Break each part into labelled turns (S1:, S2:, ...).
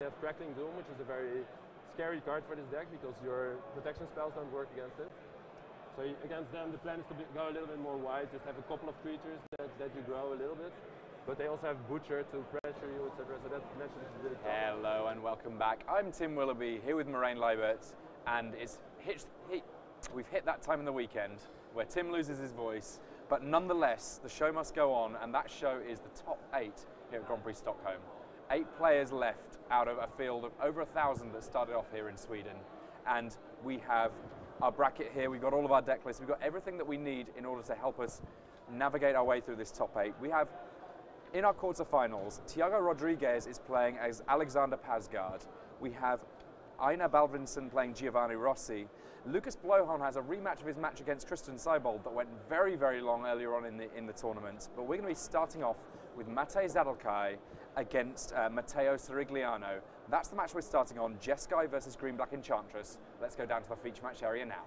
S1: have Crackling Doom, which is a very scary card for this deck because your protection spells don't work against it. So against them, the plan is to go a little bit more wide, just have a couple of creatures that you grow a little bit. But they also have Butcher to pressure you, etc. So that naturally is really tough.
S2: Hello and welcome back. I'm Tim Willoughby here with Moraine Leibertz, and we've hit that time in the weekend where Tim loses his voice, but nonetheless the show must go on, and that show is the top 8 here at Grand Prix Stockholm. 8 players left out of a field of over 1,000 that started off here in Sweden, and we have our bracket here. We've got all of our deck lists. We've got everything that we need in order to help us navigate our way through this top 8. We have in our quarterfinals, Thiago Rodriguez is playing as Alexander Pasgard. We have Einar Baldvinsson playing Giovanni Rossi. Lucas Blowhorn has a rematch of his match against Tristan Seibold that went very, very long earlier on in the tournament. But we're going to be starting off with Matej Zatlkaj against Matteo Cirigliano. That's the match we're starting on, Jeskai versus Green Black Enchantress. Let's go down to the feature match area now.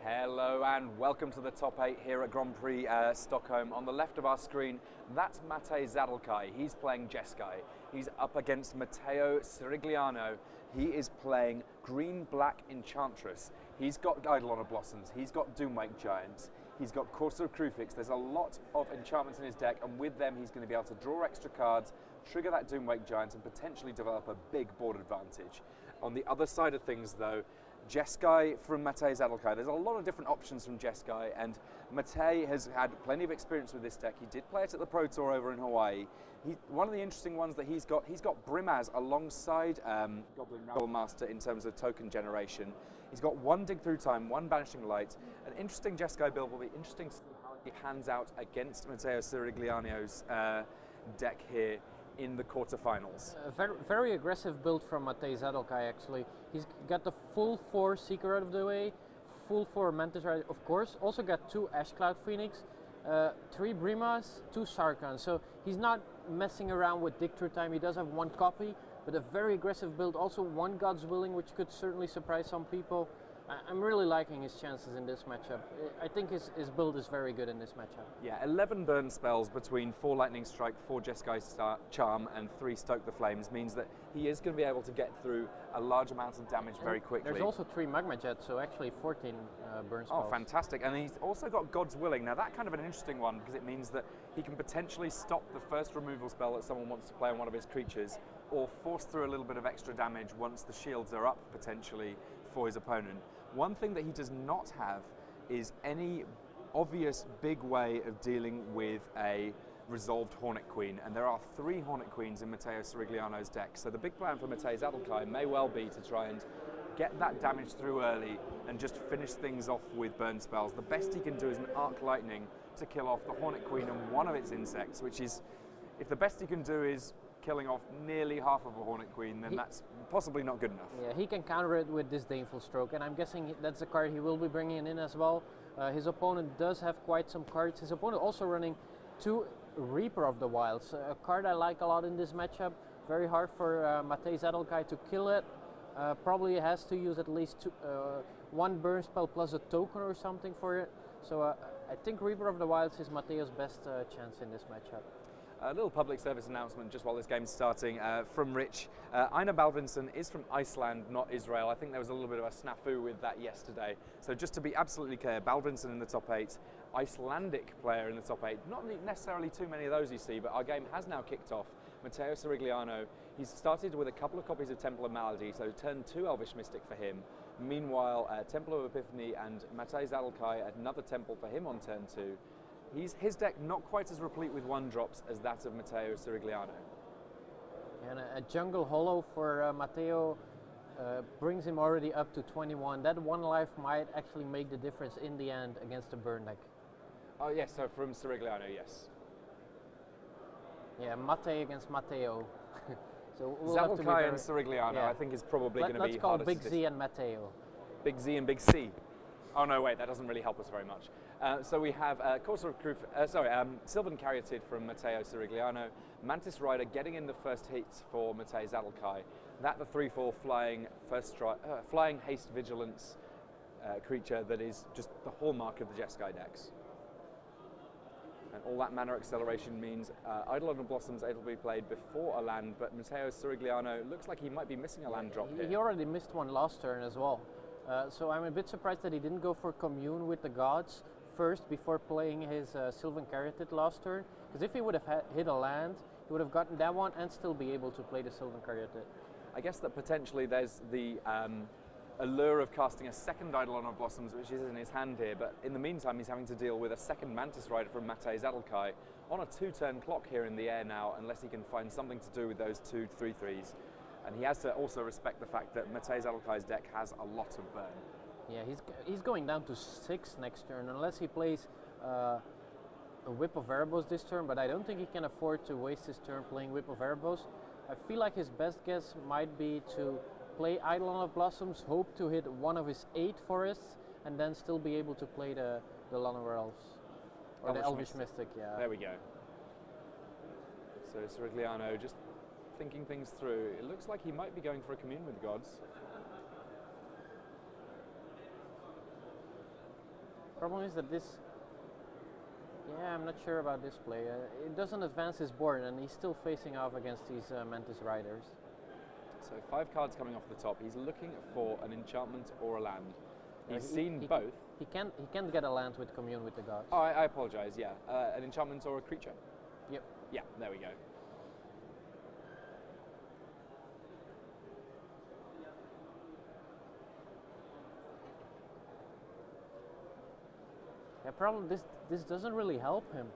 S2: Hello and welcome to the top 8 here at Grand Prix Stockholm. On the left of our screen, that's Matej Zatlkaj. He's playing Jeskai. He's up against Matteo Cirigliano. He is playing Green-Black Enchantress. He's got Eidolon of Blossoms. He's got Doomwake Giant. He's got Courser of Krufix. There's a lot of enchantments in his deck, and with them he's going to be able to draw extra cards, trigger that Doomwake Giant, and potentially develop a big board advantage. On the other side of things, though, Jeskai from Matej Zatlkaj. There's a lot of different options from Jeskai, and Matej has had plenty of experience with this deck. He did play it at the Pro Tour over in Hawaii. One of the interesting ones that he's got Brimaz alongside Goblin Rabble Master in terms of token generation. He's got 1 Dig Through Time, 1 Banishing Light. An interesting Jeskai build will be interesting to see how he hands out against Matteo Cirigliano's deck here in the quarterfinals.
S3: A very aggressive build from Matej Zatlkaj, actually. He's got the full 4 Seeker out of the way, full 4 Mantis, of course. Also got 2 Ash Cloud Phoenix, 3 Brimas, 2 Sarkhan. So he's not messing around with Dig Through Time. He does have 1 copy, but a very aggressive build. Also 1 God's Willing, which could certainly surprise some people. I'm really liking his chances in this matchup. I think his build is very good in this matchup.
S2: Yeah, 11 burn spells between 4 Lightning Strike, 4 Jeskai Charm, and 3 Stoke the Flames means that he is going to be able to get through a large amount of damage very quickly.
S3: There's also 3 Magma Jets, so actually 14 burn spells.
S2: Oh, fantastic. And he's also got God's Willing. Now, that's kind of an interesting one because it means that he can potentially stop the first removal spell that someone wants to play on one of his creatures, or force through a little bit of extra damage once the shields are up, potentially, for his opponent. One thing that he does not have is any obvious big way of dealing with a resolved Hornet Queen, and there are 3 Hornet Queens in Matteo Cirigliano's deck. So the big plan for Matej Zatlkaj may well be to try and get that damage through early and just finish things off with burn spells. The best he can do is an Arc Lightning to kill off the Hornet Queen and one of its insects, which is, if the best he can do is killing off nearly half of a Hornet Queen, then that's possibly not good enough.
S3: Yeah, he can counter it with Disdainful Stroke, and I'm guessing that's a card he will be bringing in as well. His opponent does have quite some cards. His opponent also running 2 Reaper of the Wilds, a card I like a lot in this matchup. Very hard for Matej Zatlkaj to kill it. Probably has to use at least 1 burn spell plus a token or something for it. So I think Reaper of the Wilds is Mateo's best chance in this matchup.
S2: A little public service announcement just while this game's starting from Rich. Einar Baldvinsson is from Iceland, not Israel. I think there was a little bit of a snafu with that yesterday. So just to be absolutely clear, Baldvinsson in the top 8, Icelandic player in the top 8. Not necessarily too many of those you see, but our game has now kicked off. Matteo Cirigliano, he's started with a couple of copies of Temple of Malady, so turn 2 Elvish Mystic for him. Meanwhile, Temple of Epiphany and Matej Zatlkaj, another Temple for him on turn 2. His deck not quite as replete with 1-drops as that of Matteo Cirigliano.
S3: And a Jungle Hollow for Matteo brings him already up to 21. That 1 life might actually make the difference in the end against the burn deck.
S2: Oh yes, so from Cirigliano, yes.
S3: Yeah, Matej against Matteo. So we'll
S2: Zatlkaj and Cirigliano, yeah. I think is probably going to be
S3: Let's call
S2: hardest
S3: Big Z and Matteo.
S2: Big Z and Big C. Oh no, wait, that doesn't really help us very much. So we have Sylvan Caryatid from Matteo Cirigliano, Mantis Rider getting in the first hits for Matej Zatlkaj. That the 3/4 flying flying haste vigilance creature that is just the hallmark of the Jeskai decks. And all that mana acceleration means Eidolon of Blossoms able to be played before a land, but Matteo Cirigliano looks like he might be missing a land drop here.
S3: He already missed one last turn as well. So I'm a bit surprised that he didn't go for Commune with the Gods first before playing his Sylvan Caryatid last turn. Because if he would have hit a land, he would have gotten that one and still be able to play the Sylvan Caryatid.
S2: I guess that potentially there's the allure of casting a second Eidolon of Blossoms, which is in his hand here, but in the meantime he's having to deal with a second Mantis Rider from Matej Zatlkaj on a 2-turn clock here in the air now, unless he can find something to do with those 2 3/3s. And he has to also respect the fact that Matej Zatlkaj's deck has a lot of burn.
S3: Yeah, he's going down to 6 next turn, unless he plays a Whip of Erebos this turn, but I don't think he can afford to waste his turn playing Whip of Erebos. I feel like his best guess might be to play Eidolon of Blossoms, hope to hit one of his 8 forests, and then still be able to play the Llanowar Elves. Or the Elvish Mystic, yeah.
S2: There we go. So Cirigliano just thinking things through. It looks like he might be going for a Commune with the Gods.
S3: Problem is that this... Yeah, I'm not sure about this play. It doesn't advance his board, and he's still facing off against these Mantis Riders.
S2: So 5 cards coming off the top. He's looking for an enchantment or a land. He's
S3: He
S2: seen both.
S3: He can't get a land with Commune with the Gods.
S2: Oh, I apologise, yeah. An enchantment or a creature?
S3: Yep.
S2: Yeah, there we go.
S3: Yeah, problem this doesn't really help him.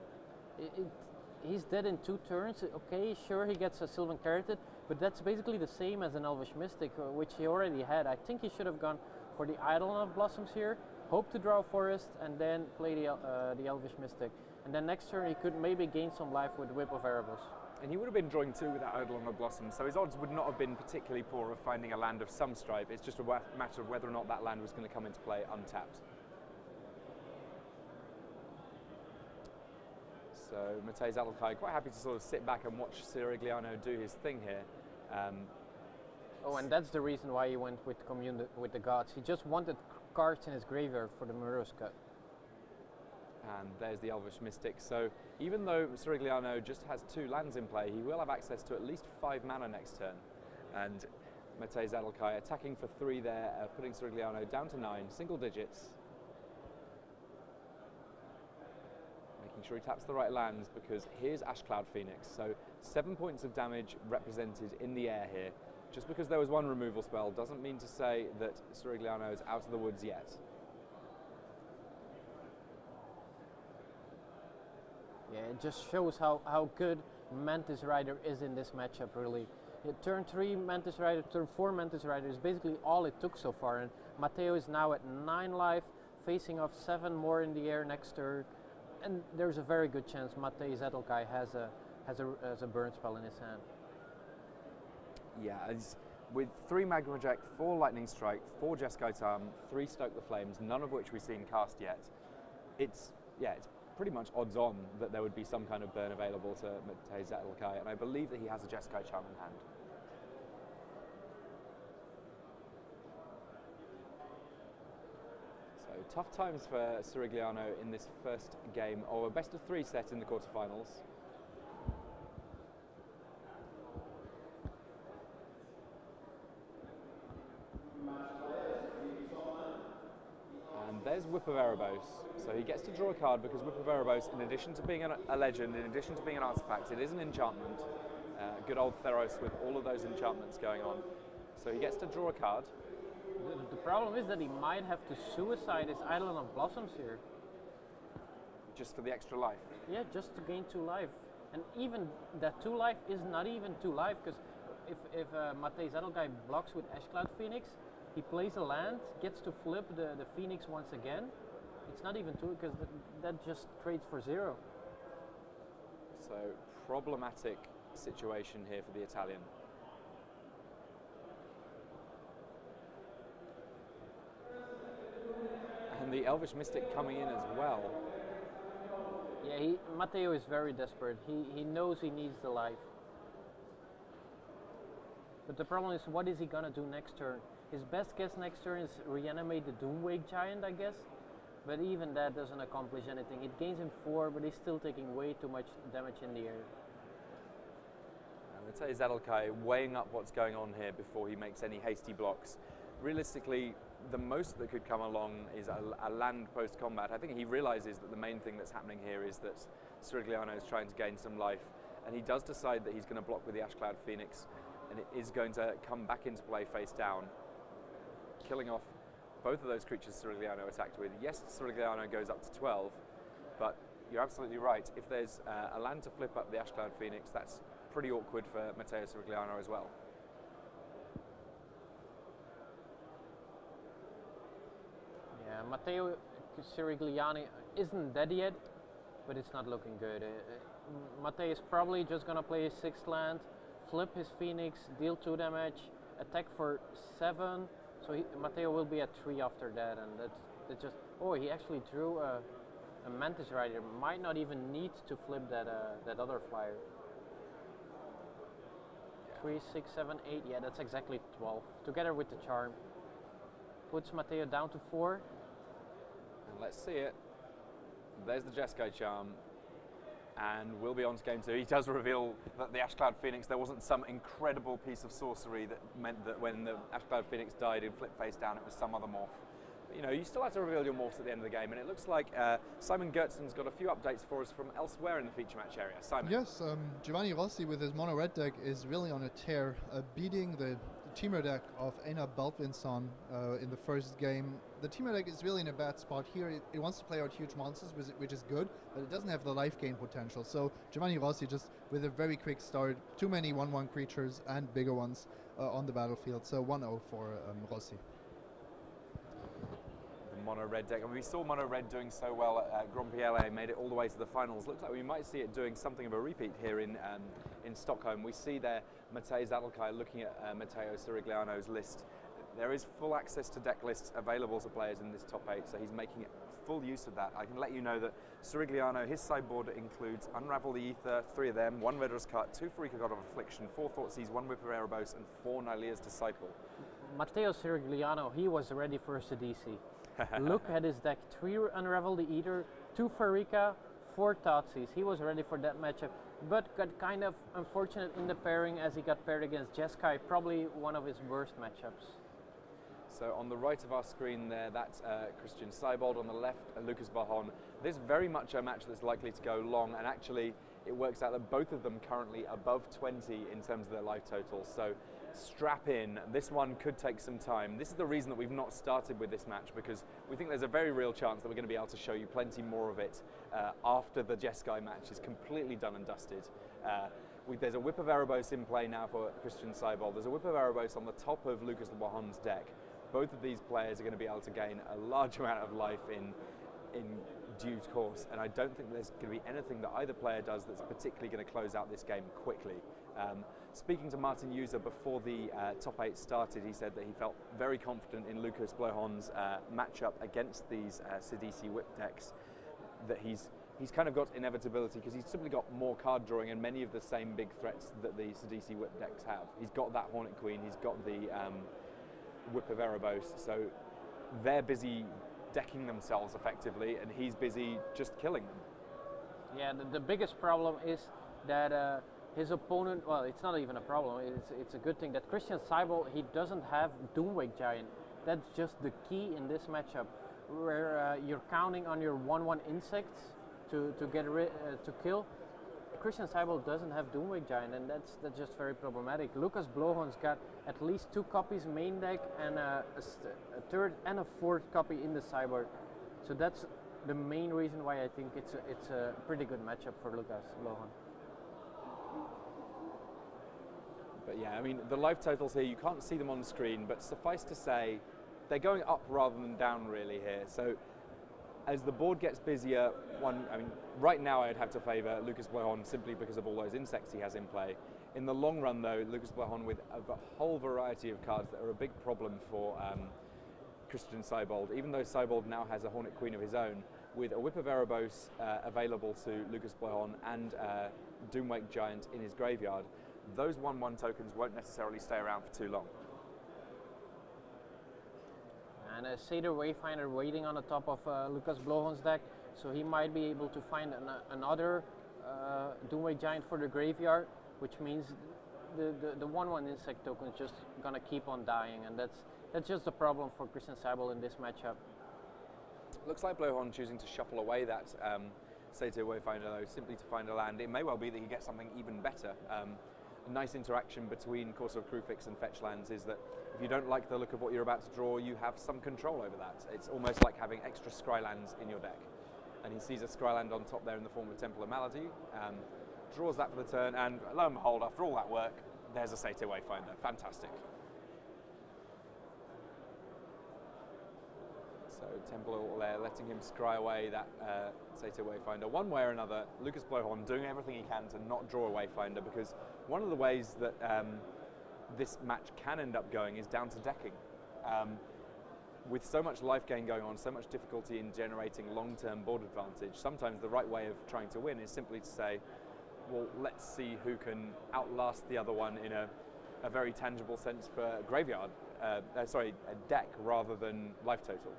S3: He's dead in 2 turns. Okay, sure he gets a Sylvan Caryatid, but that's basically the same as an Elvish Mystic, which he already had. I think he should have gone for the Eidolon of Blossoms here, hope to draw a forest, and then play the Elvish Mystic. And then next turn he could maybe gain some life with Whip of Erebos.
S2: And he would have been drawing 2 with that Eidolon of Blossoms, so his odds would not have been particularly poor of finding a land of some stripe. It's just a matter of whether or not that land was going to come into play untapped. So Matej Zatlkaj quite happy to sort of sit back and watch Cirigliano do his thing here.
S3: Oh, and that's the reason why he went with Commune with the Gods. He just wanted cards in his graveyard for the Muruska.
S2: And there's the Elvish Mystic. So even though Cirigliano just has 2 lands in play, he will have access to at least 5 mana next turn. And Matej Zatlkaj attacking for 3 there, putting Cirigliano down to 9, single digits. Making sure he taps the right lands, because here's Ash Cloud Phoenix. So 7 points of damage represented in the air here. Just because there was 1 removal spell doesn't mean to say that Cirigliano is out of the woods yet.
S3: Yeah, it just shows how good Mantis Rider is in this matchup, really. Turn 3 Mantis Rider, turn 4 Mantis Rider is basically all it took so far, and Matteo is now at 9 life, facing off 7 more in the air next turn, and there's a very good chance Matej Zatlkaj has a burn spell in his hand.
S2: Yeah, with 3 Magma Reject, 4 Lightning Strike, 4 Jeskai Charm, 3 Stoke the Flames, none of which we've seen cast yet. It's pretty much odds on that there would be some kind of burn available to Matej Zatlkaj, and I believe that he has a Jeskai Charm in hand. So tough times for Cirigliano in this first game of a best of 3 set in the quarterfinals. And there's Whip of Erebos. So he gets to draw a card because Whip of Erebos, in addition to being a legend, in addition to being an artifact, it is an enchantment. Good old Theros with all of those enchantments going on. So he gets to draw a card.
S3: The problem is that he might have to suicide his Eidolon of Blossoms here.
S2: Just for the extra life.
S3: Yeah, just to gain 2 life. And even that 2 life is not even 2 life, because if Matej Zatlkaj blocks with Ashcloud Phoenix, he plays a land, gets to flip the Phoenix once again. It's not even 2, because that just trades for 0.
S2: So problematic situation here for the Italian. And and the Elvish Mystic coming in as well.
S3: Yeah, Matteo is very desperate. He knows he needs the life. But the problem is, what is he gonna do next turn? His best guess next turn is reanimate the Doomwake Giant, I guess. But even that doesn't accomplish anything. It gains him 4, but he's still taking way too much damage in the air.
S2: Matej Zatlkaj weighing up what's going on here before he makes any hasty blocks. Realistically, the most that could come along is a land post-combat. I think he realizes that the main thing that's happening here is that Cirigliano is trying to gain some life, and he does decide that he's going to block with the Ashcloud Phoenix, and it is going to come back into play face down, killing off both of those creatures Cirigliano attacked with. Yes, Cirigliano goes up to 12, but you're absolutely right. If there's a land to flip up the Ashcloud Phoenix, that's pretty awkward for Matteo Cirigliano as well.
S3: Yeah, Matteo Cirigliano isn't dead yet, but it's not looking good. Matteo is probably just gonna play his 6th land, flip his Phoenix, deal 2 damage, attack for 7. So Matteo will be at 3 after that, and that's just. Oh, he actually drew a Mantis Rider. Might not even need to flip that other flyer. 3, 6, 7, 8. Yeah, that's exactly 12. Together with the charm, puts Matteo down to 4.
S2: And let's see it. There's the Jeskai charm, and we'll be on to game 2. He does reveal that the Ashcloud Phoenix, there wasn't some incredible piece of sorcery that meant that when the Ashcloud Phoenix died in flip face down, it was some other morph. But, you know, you still have to reveal your morphs at the end of the game, and it looks like Simon Gertsen's got a few updates for us from elsewhere in the feature match area. Simon.
S4: Yes, Giovanni Rossi with his mono red deck is really on a tear, beating the teamer deck of Einar Baldvinsson in the first game. The teamer deck is really in a bad spot here. It wants to play out huge monsters, which is good, but it doesn't have the life gain potential. So Giovanni Rossi just with a very quick start, too many 1/1 creatures and bigger ones on the battlefield. So 1-0 for Rossi.
S2: The mono red deck. I mean, we saw mono red doing so well at Grand Prix LA, made it all the way to the finals. Looks like we might see it doing something of a repeat here in Stockholm. We see there Matej Zatlkaj looking at Matteo Cirigliano's list. There is full access to deck lists available to players in this top 8, so he's making full use of that. I can let you know that Cirigliano, his sideboard includes Unravel the Ether, 3 of them, 1 Red Cut, 2 Pharika God of Affliction, 4 Thoughtseize, 1 Whip of Erebos, and 4 Nylea's Disciple.
S3: Matteo Cirigliano, he was ready for a CDC. Look at his deck: 3 Unravel the Ether, 2 Pharika, 4 Thoughtseize. He was ready for that matchup, but got kind of unfortunate in the pairing as he got paired against Jeskai, probably one of his worst matchups.
S2: So on the right of our screen there, that's Christian Seibold. On the left, Lucas Bajon. This is very much a match that's likely to go long, and actually it works out that both of them currently above 20 in terms of their life totals. So strap in. This one could take some time. This is the reason that we've not started with this match, because we think there's a very real chance that we're going to be able to show you plenty more of it after the Jeskai match is completely done and dusted. There's a Whip of Erebos in play now for Christian Seibold. There's a Whip of Erebos on the top of Lucas Bajon's deck. Both of these players are going to be able to gain a large amount of life in due course, and I don't think there's going to be anything that either player does that's particularly going to close out this game quickly. Speaking to Martin User before the top 8 started, he said that he felt very confident in Lucas Bajon's matchup against these CDC whip decks, that he's kind of got inevitability because he's simply got more card drawing and many of the same big threats that the CDC whip decks have. He's got that Hornet Queen, he's got the Whip of Erebos, so they're busy decking themselves effectively and he's busy just killing them.
S3: Yeah, the biggest problem is that his opponent, well, it's not even a problem, it's a good thing that Christian Seibold, he doesn't have Doomwake Giant. That's just the key in this matchup, where you're counting on your 1/1 insects to kill. Christian Seibold doesn't have Doomwake Giant, and that's just very problematic. Lucas Bajon's got at least 2 copies main deck and a 3rd and a 4th copy in the sideboard. So that's the main reason why I think it's a pretty good matchup for Lucas Bajon.
S2: But yeah, I mean, the life totals here, you can't see them on the screen, but suffice to say, they're going up rather than down really here. So as the board gets busier, right now I'd have to favour Lucas Bajon simply because of all those insects he has in play. In the long run though, Lucas Bajon with a whole variety of cards that are a big problem for Christian Seibold, even though Seibold now has a Hornet Queen of his own, with a Whip of Erebos available to Lucas Bleuhorn and Doomwake Giant in his graveyard, those 1/1 tokens won't necessarily stay around for too long.
S3: And a Satyr Wayfinder waiting on the top of Lucas Bleuhorn's deck, so he might be able to find another Doomwake Giant for the graveyard, which means the 1/1 insect token is just gonna keep on dying, and that's just a problem for Christian Seibold in this matchup.
S2: Looks like Bleuhorn choosing to shuffle away that Satyr Wayfinder though, simply to find a land. It may well be that he gets something even better. A nice interaction between Courser of Krufix and fetch lands is that if you don't like the look of what you're about to draw, you have some control over that. It's almost like having extra scry lands in your deck. And he sees a scry land on top there in the form of Temple of Malady, draws that for the turn, and lo and behold, after all that work, there's a Satyr Wayfinder. Fantastic. So Temple letting him scry away that Satyr Wayfinder. One way or another, Lucas Bleuhorn doing everything he can to not draw a Wayfinder, because one of the ways that this match can end up going is down to decking. With so much life gain going on, so much difficulty in generating long-term board advantage, sometimes the right way of trying to win is simply to say, well, let's see who can outlast the other one in a very tangible sense for a graveyard, sorry, a deck rather than life total.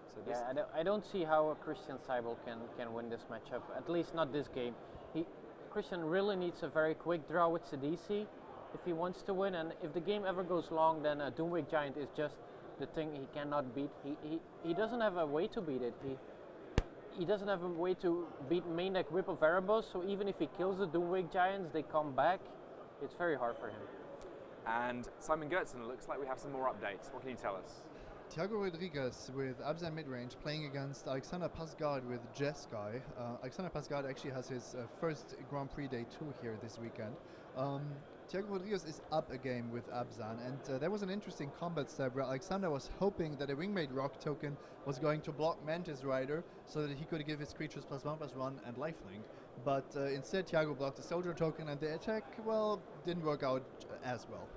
S2: So
S3: yeah, I don't see how Christian Seibold can win this matchup, at least not this game. Christian really needs a very quick draw with Sidisi if he wants to win, and if the game ever goes long, then a Doomwake Giant is just the thing he cannot beat. He doesn't have a way to beat it. He doesn't have a way to beat main deck Whip of Erebos, so even if he kills the Doomwake Giants, they come back. It's very hard for him.
S2: And Simon Gertzen, looks like we have some more updates. What can you tell us?
S4: Thiago Rodriguez with Abzan midrange playing against Alexander Pasgard with Jeskai. Alexander Pasgard actually has his first Grand Prix Day 2 here this weekend. Thiago Rodriguez is up a game with Abzan, and there was an interesting combat step where Alexander was hoping that a Wingmate Rock token was going to block Mantis Rider so that he could give his creatures +1/+1 and lifelink. But instead Thiago blocked the Soldier token, and the attack, well, didn't work out as well.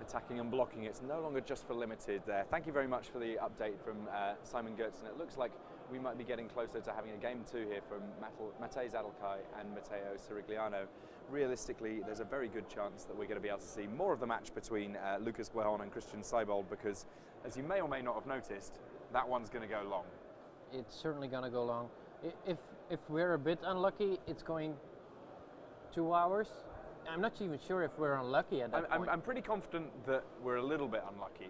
S2: Attacking and blocking, it's no longer just for limited there. Thank you very much for the update from Simon Gertzen. It looks like we might be getting closer to having a game 2 here from Matej Zatlkaj and Matteo Cirigliano. Realistically, there's a very good chance that we're going to be able to see more of the match between Lucas Bleuhorn and Christian Seibold, because, as you may or may not have noticed, that one's going to go long.
S3: It's certainly going to go long. If we're a bit unlucky, it's going 2 hours. I'm not even sure if we're unlucky at that point.
S2: I'm pretty confident that we're a little bit unlucky.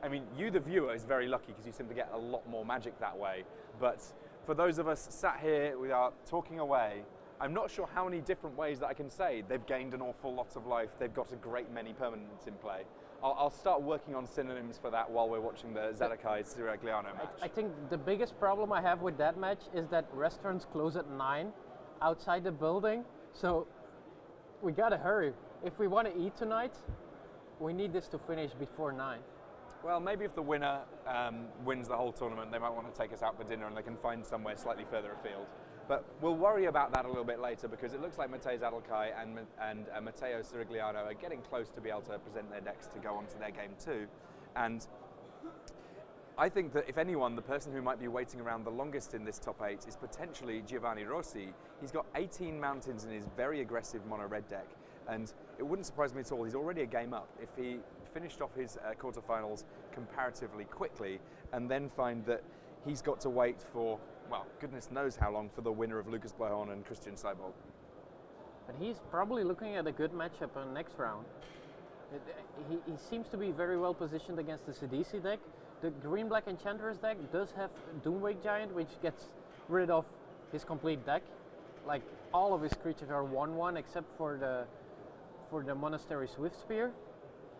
S2: I mean, you, the viewer, is very lucky because you seem to get a lot more magic that way. But for those of us sat here, we are talking away, I'm not sure how many different ways that I can say they've gained an awful lot of life. They've got a great many permanents in play. I'll start working on synonyms for that while we're watching the Zatlkaj Cirigliano match.
S3: I think the biggest problem I have with that match is that restaurants close at 9 outside the building. So we gotta hurry. If we want to eat tonight, we need this to finish before 9.
S2: Well, maybe if the winner wins the whole tournament, they might want to take us out for dinner and they can find somewhere slightly further afield. But we'll worry about that a little bit later, because it looks like Matej Zatlkaj and Matteo Cirigliano are getting close to be able to present their decks to go on to their game 2. And I think that if anyone, the person who might be waiting around the longest in this top 8 is potentially Giovanni Rossi. He's got 18 mountains in his very aggressive mono-red deck, and it wouldn't surprise me at all. He's already a game up. If he finished off his quarterfinals comparatively quickly and then find that he's got to wait for, well, goodness knows how long for the winner of Lucas Bleuhorn and Christian Seibold.
S3: But he's probably looking at a good matchup on next round. He seems to be very well positioned against the Sidisi deck. The green-black Enchantress deck does have Doomwake Giant, which gets rid of his complete deck. Like, all of his creatures are 1/1 except for the Monastery Swift Spear.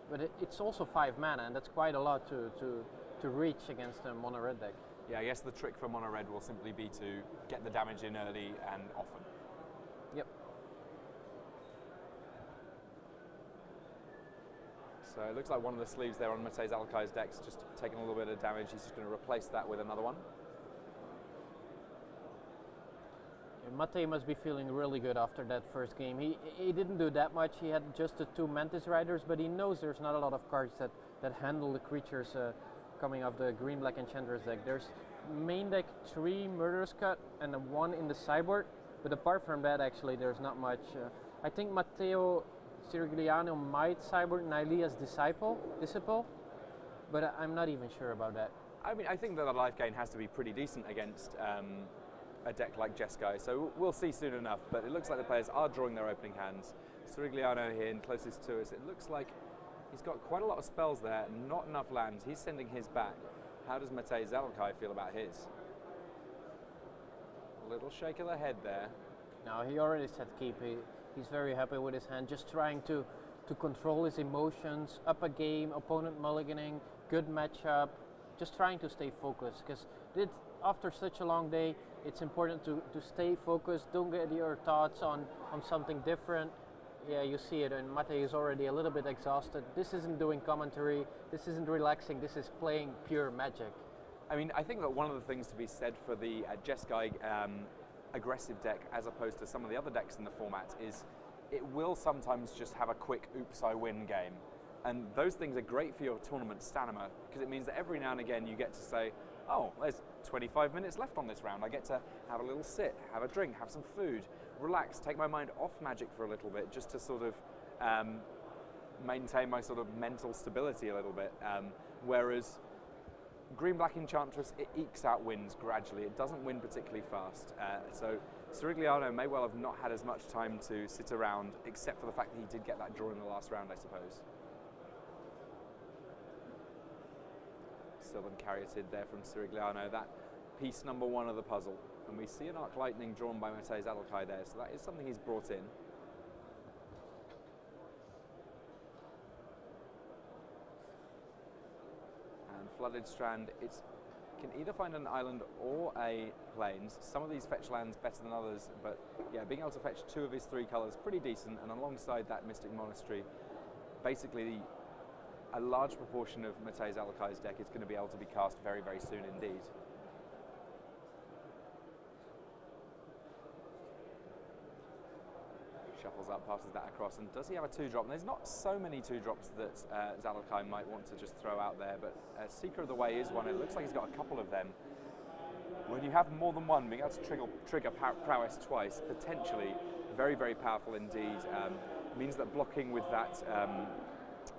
S3: But it's also 5 mana, and that's quite a lot to reach against a mono-red deck.
S2: Yeah, I guess the trick for mono-red will simply be to get the damage in early and often.
S3: Yep.
S2: So it looks like one of the sleeves there on Matej Zatlkaj's deck's just taken a little bit of damage. He's just going to replace that with another one.
S3: Matej must be feeling really good after that first game. He didn't do that much. He had just the 2 Mantis Riders, but he knows there's not a lot of cards that handle the creatures coming off the green-black Enchantress deck. There's main deck 3 Murderous Cut and a 1 in the sideboard, but apart from that, actually, there's not much. I think Matteo Cirigliano might sideboard Nylea's Disciple, but I'm not even sure about that.
S2: I mean, I think that the life gain has to be pretty decent against a deck like Jeskai, so we'll see soon enough, but it looks like the players are drawing their opening hands. Cirigliano here in closest to us, it looks like he's got quite a lot of spells there, not enough lands. He's sending his back. How does Matej Zatlkaj feel about his? A little shake of the head there.
S3: No, he already said keep. He's very happy with his hand, just trying to control his emotions, up a game, opponent mulliganing, good matchup, just trying to stay focused, because after such a long day, it's important to stay focused, don't get your thoughts on something different. Yeah, you see it, and Matej is already a little bit exhausted. This isn't doing commentary, this isn't relaxing, this is playing pure Magic.
S2: I mean, I think that one of the things to be said for the Jeskai aggressive deck, as opposed to some of the other decks in the format, is it will sometimes just have a quick oops I win game. And those things are great for your tournament stamina, because it means that every now and again you get to say, oh, there's 25 minutes left on this round. I get to have a little sit, have a drink, have some food, relax, take my mind off Magic for a little bit, just to sort of maintain my sort of mental stability a little bit. Whereas Green-Black Enchantress, it ekes out wins gradually. It doesn't win particularly fast. So Cirigliano may well have not had as much time to sit around, except for the fact that he did get that draw in the last round, I suppose. Sylvan Caryatid there from Cirigliano, that piece number 1 of the puzzle. And we see an Arc Lightning drawn by Matej Zatlkaj there, so that is something he's brought in. And Flooded Strand, it can either find an island or a plains. Some of these fetch lands better than others, but yeah, being able to fetch 2 of his 3 colours, pretty decent, and alongside that Mystic Monastery, basically a large proportion of Matej Zatlkaj's deck is going to be able to be cast very, very soon indeed. Shuffles up, passes that across, and does he have a 2-drop? And there's not so many 2-drops that Zatlkaj might want to just throw out there, but Seeker of the Way is one. It looks like he's got a couple of them. When you have more than one, being able to trigger prowess twice, potentially very, very powerful indeed, means that blocking with that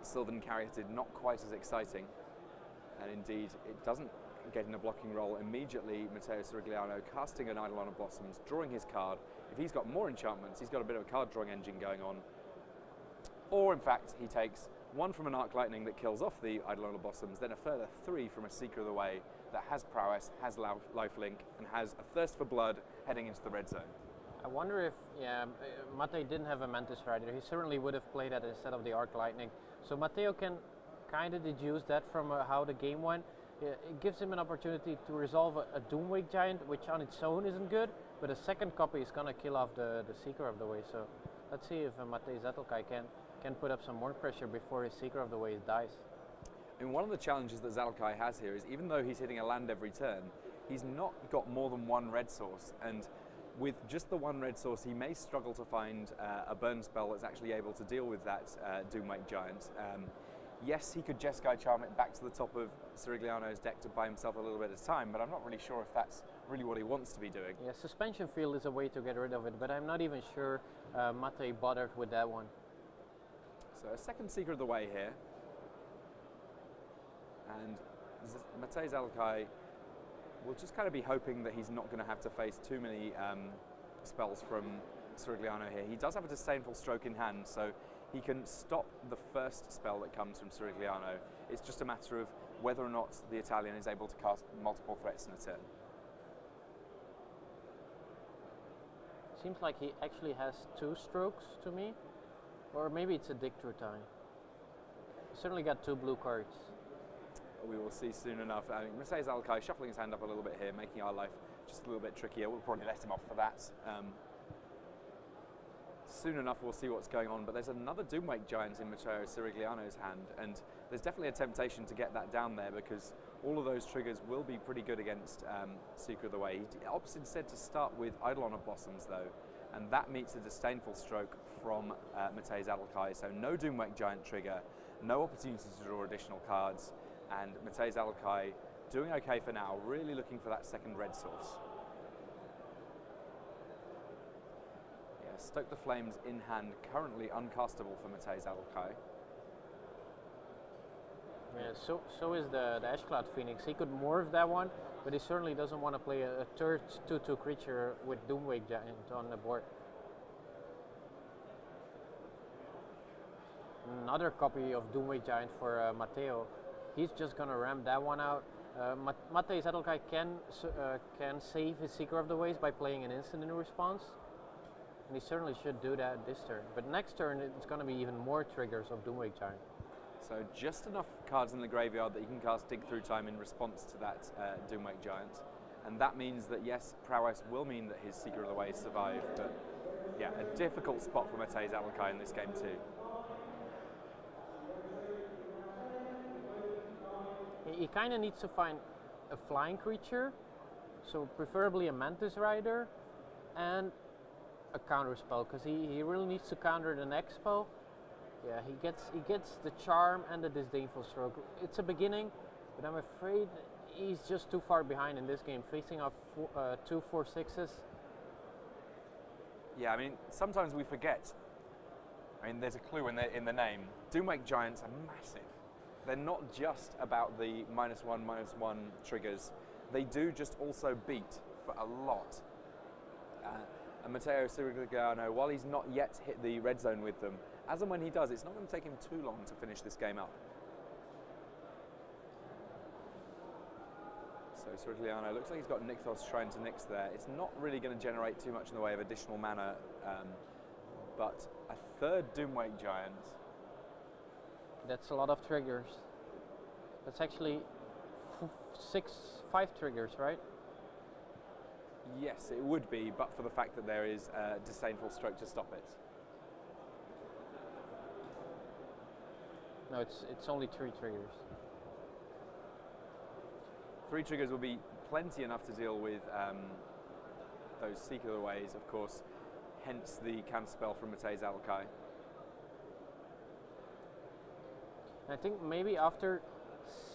S2: Sylvan Caryatid not quite as exciting, and indeed it doesn't get in a blocking role immediately. Matteo Cirigliano casting an Eidolon of Blossoms, drawing his card. If he's got more enchantments, he's got a bit of a card drawing engine going on. Or in fact, he takes 1 from an Arc Lightning that kills off the Eidolon of Blossoms, then a further 3 from a Seeker of the Way that has prowess, has lifelink, and has a thirst for blood heading into the red zone.
S3: I wonder if, Matej didn't have a Mantis Rider. He certainly would have played that instead of the Arc Lightning. So Matteo can kind of deduce that from how the game went. It gives him an opportunity to resolve a Doomwake Giant, which on its own isn't good, but a second copy is going to kill off the Seeker of the Way. So let's see if Matej Zatlkaj can put up some more pressure before his Seeker of the Way dies.
S2: And one of the challenges that Zatlkaj has here is, even though he's hitting a land every turn, he's not got more than 1 red source, and with just the 1 red source, he may struggle to find a burn spell that's actually able to deal with that Doomwake Giant. Yes, he could Jeskai Charm it back to the top of Cirigliano's deck to buy himself a little bit of time, but I'm not really sure if that's really what he wants to be doing.
S3: Yeah, Suspension Field is a way to get rid of it, but I'm not even sure Matej bothered with that one.
S2: So a second Seeker of the Way here. And Matej Zatlkaj will just kind of be hoping that he's not going to have to face too many spells from Cirigliano here. He does have a Disdainful Stroke in hand, so he can stop the first spell that comes from Cirigliano. It's just a matter of whether or not the Italian is able to cast multiple threats in a turn.
S3: Seems like he actually has 2 strokes to me, or maybe it's a dig through time. Certainly got 2 blue cards.
S2: We will see soon enough. I mean, Matej Zatlkaj shuffling his hand up a little bit here, making our life just a little bit trickier. We'll probably let him off for that. Soon enough we'll see what's going on, but there's another Doomwake Giant in Matteo Cirigliano's hand, and there's definitely a temptation to get that down there, because all of those triggers will be pretty good against Secret of the Way. He opts instead to start with Eidolon of Blossoms though, and that meets a disdainful stroke from Matej Zatlkaj, so no Doomwake Giant trigger, no opportunity to draw additional cards, and Matej Zatlkaj doing okay for now, really looking for that second red source. Yeah, Stoke the Flames in hand, currently uncastable for Matej Zatlkaj.
S3: Yeah, so is the Ashcloud Phoenix. He could morph that one, but he certainly doesn't want to play a third 2/2 creature with Doomwake Giant on the board. Another copy of Doomwake Giant for Matteo. He's just gonna ramp that one out. Matej Zatlkaj can save his Seeker of the Ways by playing an instant in response, and he certainly should do that this turn. But next turn it's gonna be even more triggers of Doomwake Giant.
S2: So just enough cards in the graveyard that you can cast Dig Through Time in response to that Doomwake Giant. And that means that, yes, prowess will mean that his Seeker of the Ways survive, but yeah, a difficult spot for Matej Zatlkaj in this game too.
S3: He kind of needs to find a flying creature, so preferably a Mantis Rider, and a counter spell, because he really needs to counter the next spell. Yeah, he gets the Charm and the Disdainful Stroke. It's a beginning, but I'm afraid he's just too far behind in this game, facing off 2 4/6s.
S2: Yeah, I mean, sometimes we forget. I mean, there's a clue in the name. Doomwake Giants are massive. They're not just about the -1/-1 triggers. They do just also beat for a lot. And Matteo Cirigliano, while he's not yet hit the red zone with them, as and when he does, it's not going to take him too long to finish this game up. So Cirigliano looks like he's got Nykthos Shrine to Nyx there. It's not really going to generate too much in the way of additional mana, but a third Doomwake Giant.
S3: That's a lot of triggers. That's actually 5 triggers, right?
S2: Yes, it would be, but for the fact that there is a Disdainful Stroke to stop it.
S3: No, it's only 3 triggers.
S2: 3 triggers will be plenty enough to deal with those Seeker of the Ways, of course, hence the counterspell from Matej Zatlkaj.
S3: I think maybe after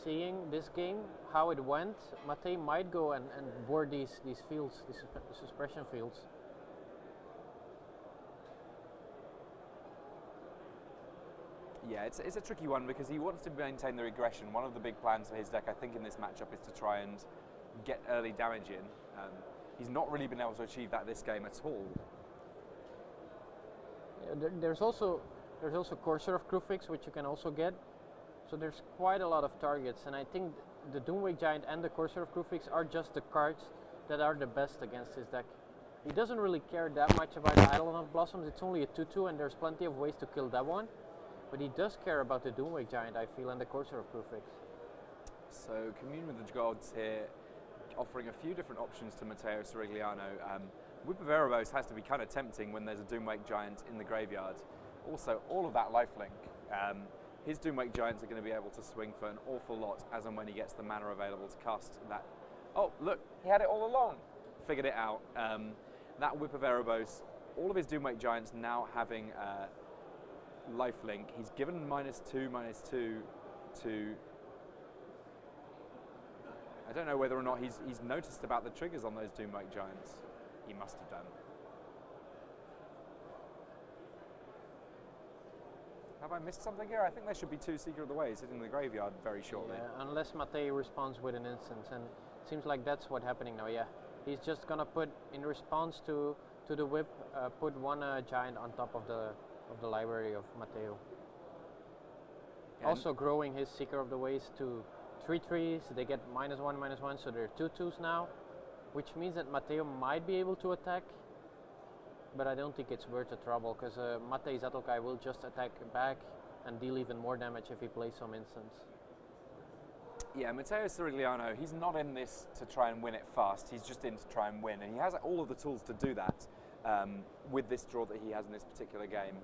S3: seeing this game, how it went, Matej might go and board these fields, these suppression fields.
S2: Yeah, it's a tricky one because he wants to maintain the aggression. One of the big plans for his deck, I think, in this matchup is to try and get early damage in. He's not really been able to achieve that this game at all.
S3: Yeah, there's also Courser of Krufix, which you can also get. So there's quite a lot of targets, and I think the Doomwake Giant and the Courser of Krufix are just the cards that are the best against his deck. He doesn't really care that much about the Eidolon of Blossoms. It's only a 2/2, and there's plenty of ways to kill that one. But he does care about the Doomwake Giant, I feel, and the Courser of Krufix.
S2: So Commune with the Gods here, offering a few different options to Matteo Cirigliano. Whip of Erebos has to be kind of tempting when there's a Doomwake Giant in the graveyard. Also, all of that lifelink. His Doomwake Giants are going to be able to swing for an awful lot as and when he gets the mana available to cast that. Oh, look, he had it all along. Figured it out. That Whip of Erebos, all of his Doomwake Giants now having lifelink. He's given -2/-2 to... I don't know whether or not he's noticed about the triggers on those Doomwake Giants. He must have done. Have I missed something here? I think there should be 2 Seeker of the Ways sitting in the graveyard very shortly.
S3: Yeah, unless Matej responds with an instance, and it seems like that's what's happening now. Yeah, he's just gonna put, in response to the whip, put 1 giant on top of the library of Matteo. Yeah, also growing his Seeker of the Ways to 3/3s. They get -1/-1, so they're 2/2s now, which means that Matteo might be able to attack. But I don't think it's worth the trouble, because Matej Zatlkaj will just attack back and deal even more damage if he plays some instants.
S2: Yeah, Matteo Cirigliano, he's not in this to try and win it fast, he's just in to try and win, and he has all of the tools to do that with this draw that he has in this particular game.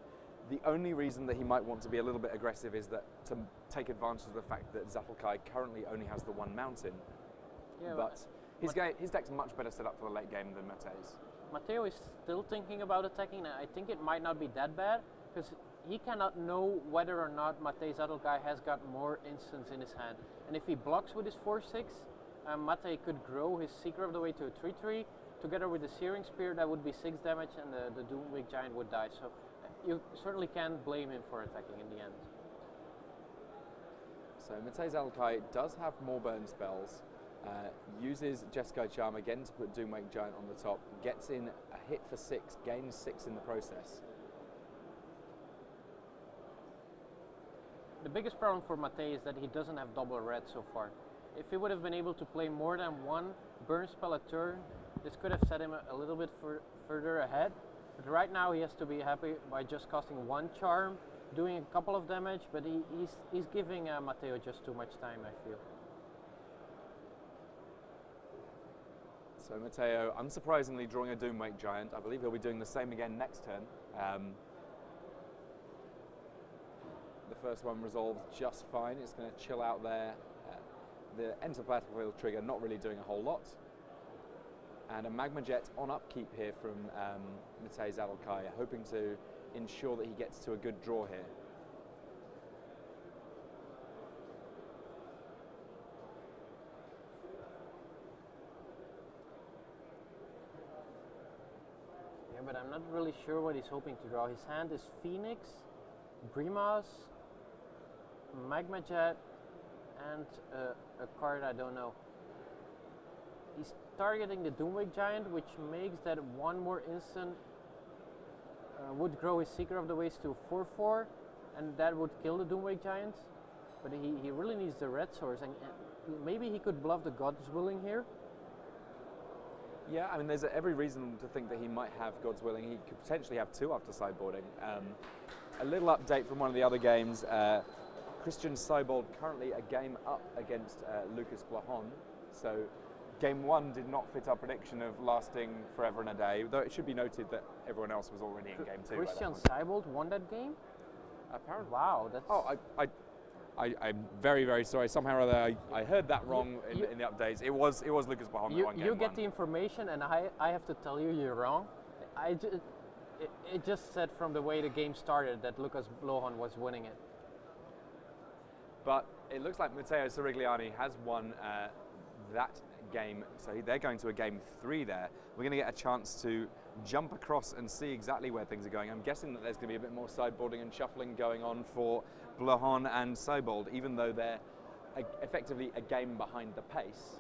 S2: The only reason that he might want to be a little bit aggressive is that to take advantage of the fact that Zatlkaj currently only has the one mountain.
S3: Yeah,
S2: but his deck's much better set up for the late game than Matej's.
S3: Matteo is still thinking about attacking, and I think it might not be that bad, because he cannot know whether or not Matej Zatlkaj has got more instants in his hand. And if he blocks with his 4-6, Matej could grow his Seeker of the Way to a 3-3. Together with the Searing Spear, that would be 6 damage, and the Doomwig Giant would die. So you certainly can't blame him for attacking in the end.
S2: So Matej Zatlkaj does have more burn spells, uses Jeskai Charm again to put Doomwig Giant on the top, gets in a hit for 6, gains 6 in the process.
S3: The biggest problem for Matej is that he doesn't have double red so far. If he would have been able to play more than one burn spell a turn, this could have set him a little bit further ahead. But right now he has to be happy by just casting 1 charm, doing a couple of damage, but he's giving Matteo just too much time, I feel.
S2: So Matteo, unsurprisingly, drawing a Doomwake Giant. I believe he'll be doing the same again next turn. The first one resolves just fine. It's going to chill out there. The Enter Battlefield trigger not really doing a whole lot. And a Magma Jet on upkeep here from Matej Zatlkaj, hoping to ensure that he gets to a good draw here.
S3: Yeah, but I'm not really sure what he's hoping to draw. His hand is Phoenix, Brimas, Magma Jet, and a card I don't know. He's targeting the Doomwig Giant, which makes that one more instant would grow his Seeker of the Waste to 4/4, and that would kill the Doomwig Giant. But he really needs the red source, and maybe he could bluff the God's Willing here.
S2: Yeah, I mean, there's every reason to think that he might have God's Willing. He could potentially have 2 after sideboarding. A little update from one of the other games. Christian Seibold currently a game up against Lucas Blahon. So game 1 did not fit our prediction of lasting forever and a day, though it should be noted that everyone else was already in game 2.
S3: Christian Seibold won that game?
S2: Apparently.
S3: Wow, that's...
S2: Oh, I'm very, very sorry. Somehow or other, I heard that wrong in the updates. It was Lucas Blahon that won game 1.
S3: You get the information, and I have to tell you, you're wrong. It just said from the way the game started that Lucas Blahon was winning it.
S2: But it looks like Matteo Cirigliano has won that game, so they're going to a game 3 there. We're going to get a chance to jump across and see exactly where things are going. I'm guessing that there's going to be a bit more sideboarding and shuffling going on for Blahon and Seibold, even though they're effectively a game behind the pace.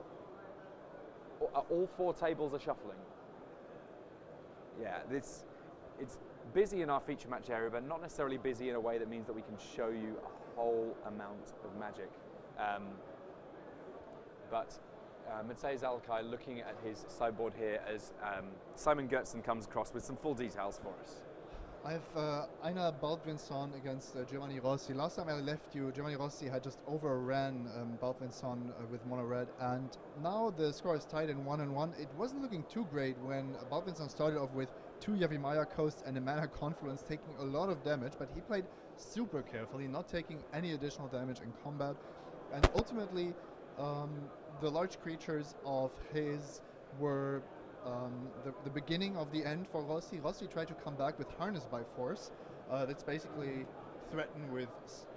S2: All 4 tables are shuffling. Yeah, it's busy in our feature match area, but not necessarily busy in a way that means that we can show you a whole amount of magic. But Matej Zatlkaj looking at his sideboard here as Simon Gertzen comes across with some full details for us.
S4: I have Einar Baldvinsson against Giovanni Rossi. Last time I left you, Giovanni Rossi had just overran Baldvinsson with mono red, and now the score is tied in 1-1. It wasn't looking too great when Baldvinsson started off with 2 Yavimaya Coasts and a Mana Confluence, taking a lot of damage, but he played super carefully, not taking any additional damage in combat, and ultimately the large creatures of his were the beginning of the end for Rossi. Rossi tried to come back with Harness by Force. That's basically threatened with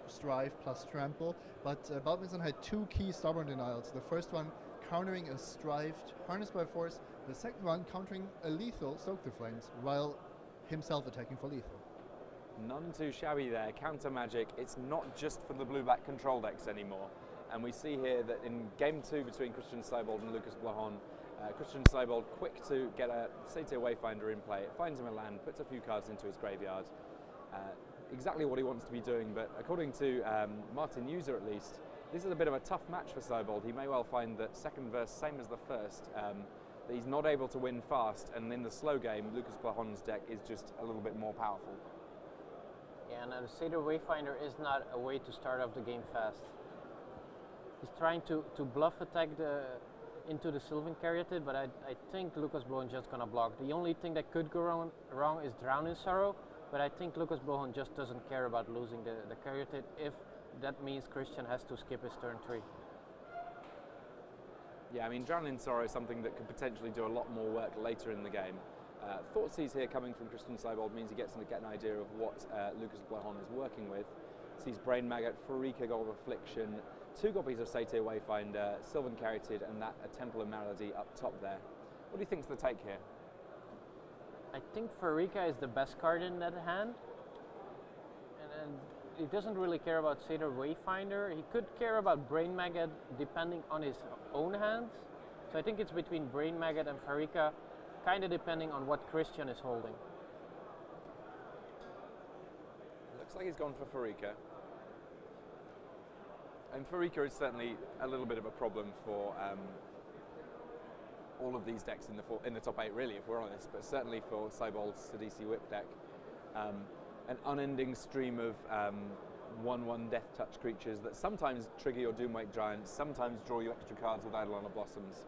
S4: Strive plus Trample, but Baldvinsson had 2 key Stubborn Denials. The first one countering a Strived Harness by Force, the second one countering a lethal Stoke the Flames, while himself attacking for lethal.
S2: None too shabby there. Counter magic. It's not just for the blue-black control decks anymore. And we see here that in game 2 between Christian Seibold and Lucas Blahon, Christian Seibold quick to get a Satyr Wayfinder in play, finds him a land, puts a few cards into his graveyard. Exactly what he wants to be doing, but according to Martin User at least, this is a bit of a tough match for Seibold. He may well find that second verse, same as the first, that he's not able to win fast, and in the slow game, Lucas Blahon's deck is just a little bit more powerful.
S3: Yeah, and the Satyr Wayfinder is not a way to start off the game fast. He's trying to bluff attack into the Sylvan Caryatid, but I think Lucas Blahon just gonna block. The only thing that could go wrong is Drown in Sorrow, but I think Lucas Bohon just doesn't care about losing the Caryatid if that means Christian has to skip his turn 3.
S2: Yeah, I mean, Adrenaline Sorrow is something that could potentially do a lot more work later in the game. Thoughtseize here coming from Christian Seibold means he gets to get an idea of what Lucas Bohon is working with. Sees Brain Maggot, Farika, God of Affliction, 2 copies of Satyr Wayfinder, Sylvan Caryatid, and that a Temple of Malady up top there. What do you think's the take here?
S3: I think Farika is the best card in that hand, and he doesn't really care about Satyr Wayfinder. He could care about Brain Maggot depending on his own hands. So I think it's between Brain Maggot and Farika, kind of depending on what Christian is holding.
S2: Looks like he's gone for Farika. And Farika is certainly a little bit of a problem for all of these decks in the top 8, really, if we're honest, but certainly for Seibold's Sidisi Whip deck. An unending stream of 1/1 Death Touch creatures that sometimes trigger your Doomwake Giants, sometimes draw you extra cards with Eidolon of Blossoms,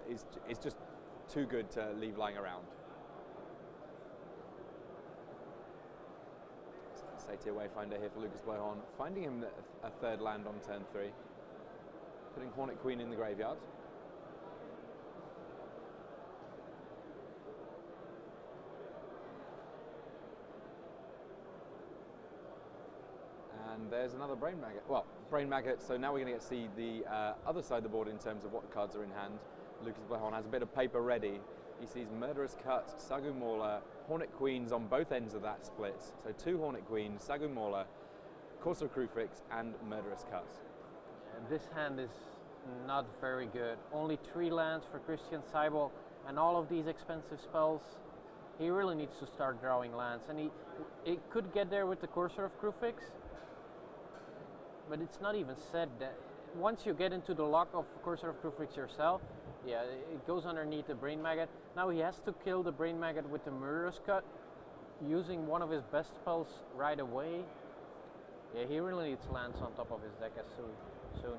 S2: is just too good to leave lying around. Satyr Wayfinder here for Lucas Bohon, finding him a 3rd land on turn 3, putting Hornet Queen in the graveyard. And there's another Brain Maggot. Well, Brain Maggot, so now we're going to get to see the other side of the board in terms of what cards are in hand. Lucas Bohon has a bit of paper ready. He sees Murderous Cut, Sagu Mauler, Hornet Queens on both ends of that split. So 2 Hornet Queens, Sagu Mauler, Corso Crucifix, and Murderous Cut.
S3: This hand is not very good. Only 3 lands for Christian Seibold, and all of these expensive spells. He really needs to start drawing lands, and he could get there with the Corso of Crucifix, but it's not even said that once you get into the lock of Corso of Crucifix yourself, yeah, it goes underneath the Brain Maggot. Now he has to kill the Brain Maggot with the Murderous Cut, using one of his best spells right away. Yeah, he really needs lands on top of his deck as soon.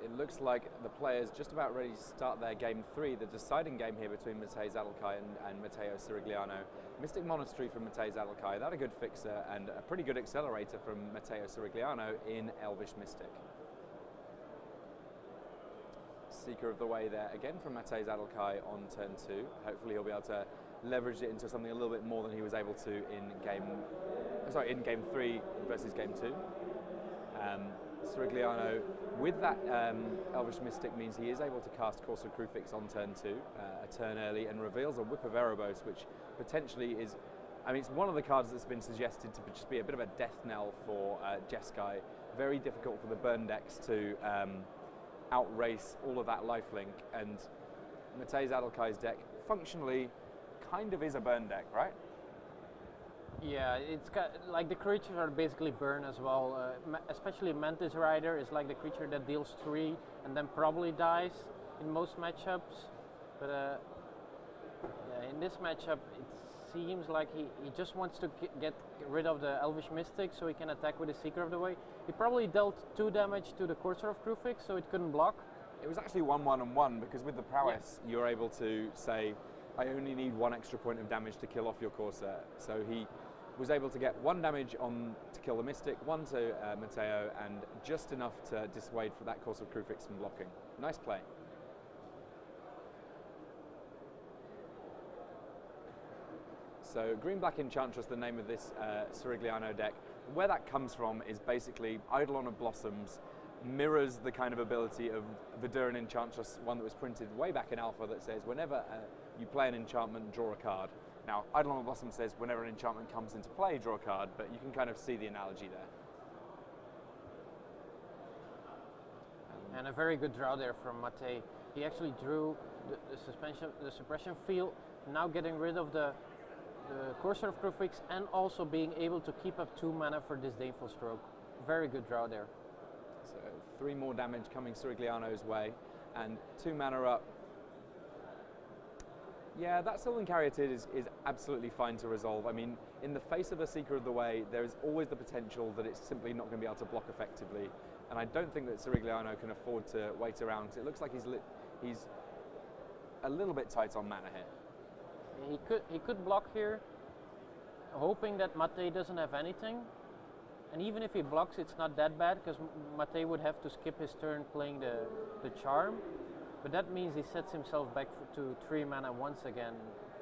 S2: It looks like the players just about ready to start their game 3, the deciding game here between Matej Zatlkaj and Matteo Cirigliano. Mystic Monastery from Matej Zatlkaj, that a good fixer, and a pretty good accelerator from Matteo Cirigliano in Elvish Mystic. Seeker of the Way there again from Matej Zatlkaj on turn 2. Hopefully he'll be able to leverage it into something a little bit more than he was able to in game 3 versus game 2. Cirigliano, with that Elvish Mystic, means he is able to cast Corso Crucifix on turn 2, a turn early, and reveals a Whip of Erebos, which potentially is, I mean, it's one of the cards that's been suggested to just be a bit of a death knell for Jeskai. Very difficult for the burn decks to outrace all of that lifelink, and Matej Zatlkaj's deck functionally kind of is a burn deck, right?
S3: Yeah, it's got, like, the creatures are basically burn as well. Especially Mantis Rider is like the creature that deals 3 and then probably dies in most matchups. But yeah, in this matchup, it seems like he just wants to get rid of the Elvish Mystic so he can attack with the Seeker of the Way. He probably dealt 2 damage to the Corsair of Crucifix, so it couldn't block.
S2: It was actually 1/1 and 1, because with the prowess, yeah, you're able to say, I only need 1 extra point of damage to kill off your Corsair. So he was able to get 1 damage on to kill the Mystic, 1 to Matteo, and just enough to dissuade for that Corsair Crucifix from blocking. Nice play. So Green-Black Enchantress, the name of this Cirigliano deck. Where that comes from is basically Eidolon of Blossoms mirrors the kind of ability of Viduran Enchantress, one that was printed way back in Alpha, that says whenever you play an enchantment, draw a card. Now, Eidolon of Blossom says whenever an enchantment comes into play, draw a card, but you can kind of see the analogy there.
S3: And a very good draw there from Matej. He actually drew the suppression field, now getting rid of the Corsair of Crucifix and also being able to keep up 2 mana for Disdainful Stroke. Very good draw there.
S2: So 3 more damage coming Cirigliano's way, and 2 mana up. Yeah, that Sylvan Caryatid is absolutely fine to resolve. I mean, in the face of a Seeker of the Way, there is always the potential that it's simply not going to be able to block effectively. And I don't think that Cirigliano can afford to wait around, because it looks like he's a little bit tight on mana here.
S3: He could block here, hoping that Matej doesn't have anything. And even if he blocks, it's not that bad because Matej would have to skip his turn playing the charm. But that means he sets himself back to 3 mana once again.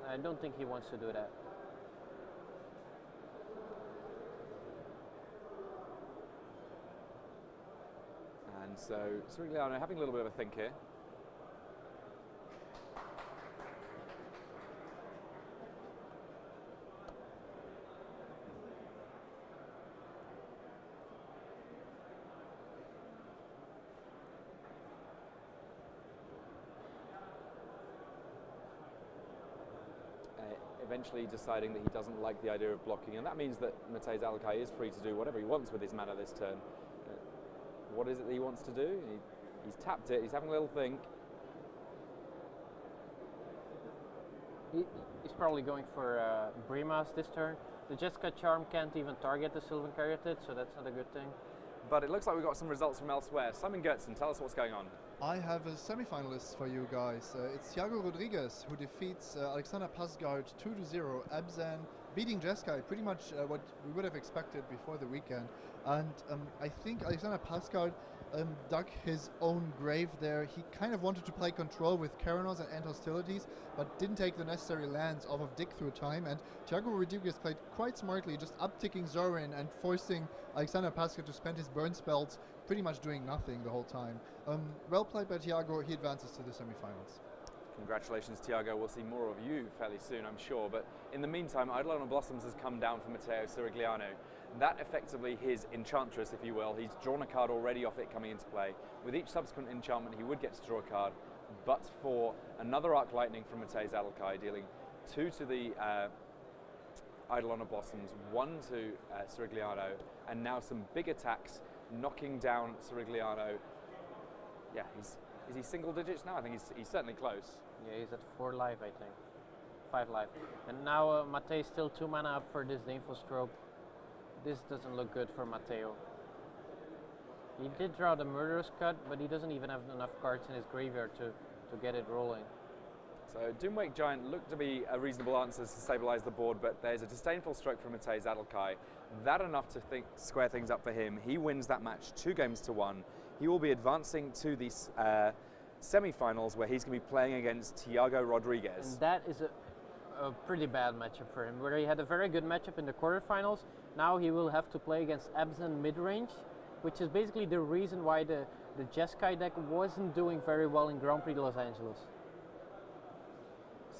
S3: I don't think he wants to do that.
S2: And so Cirigliano having a little bit of a think here. Eventually deciding that he doesn't like the idea of blocking, and that means that Matej Zatlkaj is free to do whatever he wants with his mana this turn. What is it that he wants to do? He's tapped it, he's having a little think.
S3: He's probably going for Brimas this turn. The Jessica Charm can't even target the Sylvan Caryatid, so that's not a good thing.
S2: But it looks like we've got some results from elsewhere. Simon Gertzen, tell us what's going on.
S4: I have a semi-finalist for you guys. It's Thiago Rodriguez who defeats Alexander Pasgard 2-0. Abzan beating Jeskai, pretty much what we would have expected before the weekend. And I think Alexander Pasgard dug his own grave there. He kind of wanted to play control with Karanos and end hostilities, but didn't take the necessary lands off of Dick through time. And Thiago Rodriguez played quite smartly, just upticking Zorin and forcing Alexander Pasgard to spend his burn spells, pretty much doing nothing the whole time. Well played by Thiago. He advances to the semi-finals.
S2: Congratulations, Thiago. We'll see more of you fairly soon, I'm sure. But in the meantime, Eidolon of Blossoms has come down for Matteo Cirigliano. That effectively his Enchantress, if you will. He's drawn a card already off it coming into play. With each subsequent enchantment, he would get to draw a card, but for another Arc Lightning from Matej Zatlkaj, dealing 2 to the Eidolon of Blossoms, 1 to Cirigliano, and now some big attacks, knocking down Cirigliano. Yeah, is he single digits now? I think he's certainly close.
S3: Yeah, he's at 4 life, I think. 5 life. And now Matej still 2 mana up for this Daneful Strobe. This doesn't look good for Matteo. He did draw the Murderous Cut, but he doesn't even have enough cards in his graveyard to get it rolling.
S2: So Doomwake Giant looked to be a reasonable answer to stabilise the board, but there's a disdainful stroke from Matej Zatlkaj. That enough to square things up for him. He wins that match 2-1. He will be advancing to the semi-finals where he's going to be playing against Thiago Rodriguez.
S3: And that is a pretty bad matchup for him, where he had a very good matchup in the quarterfinals. Now he will have to play against Abzan mid-range, which is basically the reason why the Jeskai deck wasn't doing very well in Grand Prix Los Angeles.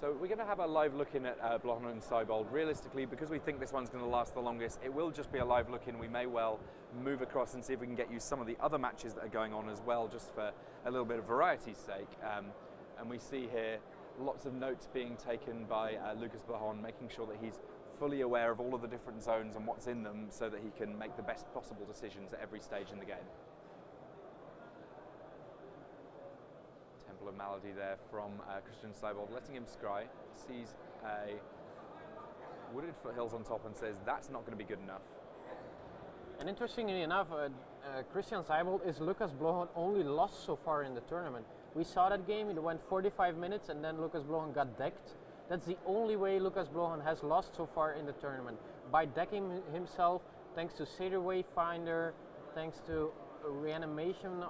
S2: So we're going to have a live look in at Blohan and Seibold. Realistically, because we think this one's going to last the longest, it will just be a live look in. We may well move across and see if we can get you some of the other matches that are going on as well, just for a little bit of variety's sake. And we see here lots of notes being taken by Lucas Blohan, making sure that he's fully aware of all of the different zones and what's in them so that he can make the best possible decisions at every stage in the game. Temple of Malady there from Christian Seibold, letting him scry. Sees a wooded foothills on top and says that's not going to be good enough.
S3: And interestingly enough, Christian Seibold is Lucas Blohan only lost so far in the tournament. We saw that game, it went 45 minutes and then Lucas Blohan got decked. That's the only way Lucas Blohan has lost so far in the tournament. By decking himself, thanks to Seder Wayfinder, thanks to reanimation,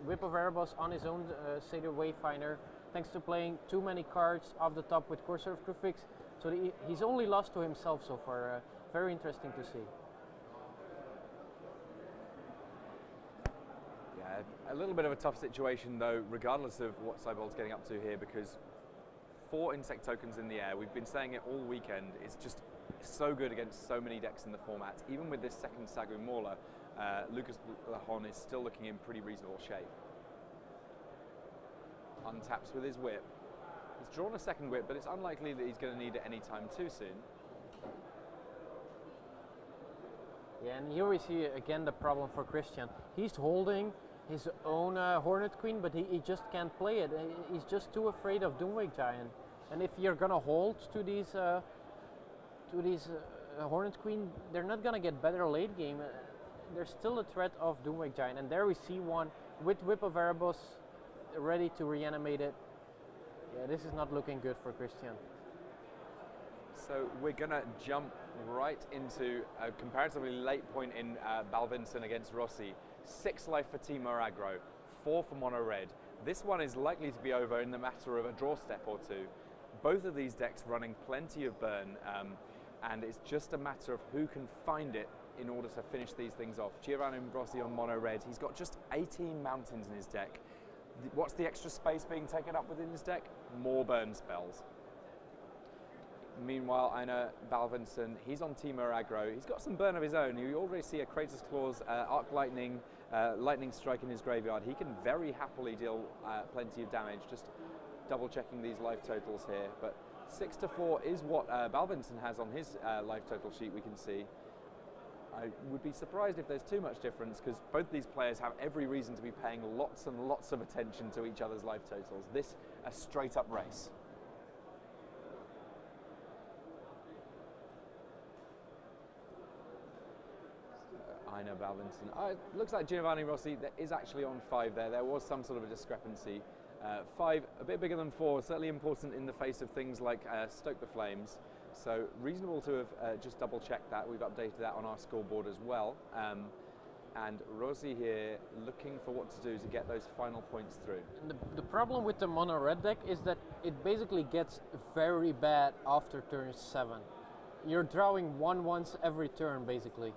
S3: Whip of Erebos on his own Seder Wayfinder, thanks to playing too many cards off the top with Courser of Crucifix. So he's only lost to himself so far. Very interesting to see.
S2: Yeah, a little bit of a tough situation though, regardless of what Seibold's getting up to here, because 4 insect tokens in the air, we've been saying it all weekend, it's just so good against so many decks in the format. Even with this second Sagu Mauler, Lucas Blohan is still looking in pretty reasonable shape. Untaps with his whip. He's drawn a second whip, but it's unlikely that he's going to need it anytime too soon.
S3: Yeah, and here we see again the problem for Christian. He's holding his own Hornet Queen, but he just can't play it. He's just too afraid of Doomwake Giant. And if you're gonna hold to these Hornet Queen, they're not gonna get better late game. There's still a threat of Doomwake Giant, and there we see one with Whip of Erebos ready to reanimate it. Yeah, this is not looking good for Christian.
S2: So we're going to jump right into a comparatively late point in Balvinson against Rossi. 6 life for Team Aggro, 4 for Mono Red. This one is likely to be over in the matter of a draw step or two. Both of these decks running plenty of burn, and it's just a matter of who can find it in order to finish these things off. Giovanni Rossi on Mono Red, he's got just 18 mountains in his deck. What's the extra space being taken up within his deck? More burn spells. Meanwhile, Einar Balvinson, he's on Team Aggro. He's got some burn of his own. You already see a Kratos Claws, Arc Lightning, Lightning Strike in his graveyard. He can very happily deal plenty of damage. Just double checking these life totals here. But 6 to 4 is what Balvinson has on his life total sheet, we can see. I would be surprised if there's too much difference, because both these players have every reason to be paying lots and lots of attention to each other's life totals. This a straight up race. Einar Balvinson. It looks like Giovanni Rossi is actually on 5 there. There was some sort of a discrepancy. 5, a bit bigger than 4, certainly important in the face of things like Stoke the Flames. So reasonable to have just double checked that. We've updated that on our scoreboard as well. And Rossi here looking for what to do to get those final points through.
S3: And the problem with the Mono Red deck is that it basically gets very bad after turn 7. You're drawing 1/1s every turn basically.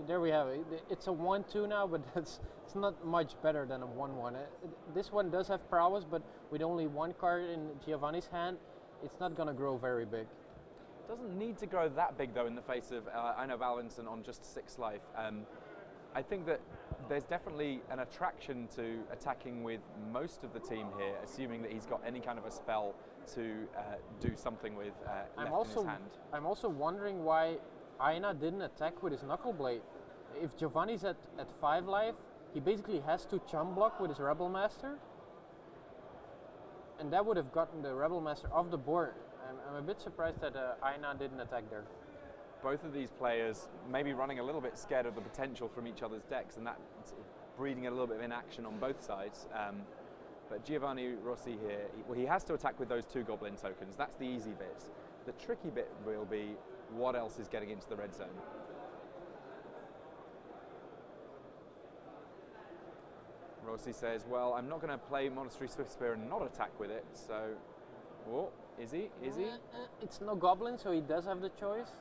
S3: There we have it. It's a 1/2 now, but it's not much better than a 1/1. This one does have prowess, but with only 1 card in Giovanni's hand, it's not going to grow very big.
S2: Doesn't need to grow that big though in the face of Einar Balvinson on just 6 life. I think that there's definitely an attraction to attacking with most of the team here, assuming that he's got any kind of a spell to do something with left in his hand.
S3: I'm also wondering why Einar didn't attack with his Knuckle Blade. If Giovanni's at 5 life, he basically has to chum block with his Rebel Master, and that would have gotten the Rebel Master off the board. I'm a bit surprised that Einar didn't attack there.
S2: Both of these players maybe running a little bit scared of the potential from each other's decks, and that breeding a little bit of inaction on both sides. But Giovanni Rossi here, he has to attack with those 2 Goblin tokens. That's the easy bit. The tricky bit will be what else is getting into the red zone. Rossi says, well, I'm not going to play Monastery Swift Spear and not attack with it, so... Oh, is he? Is he?
S3: It's no Goblin, so he does have the choice.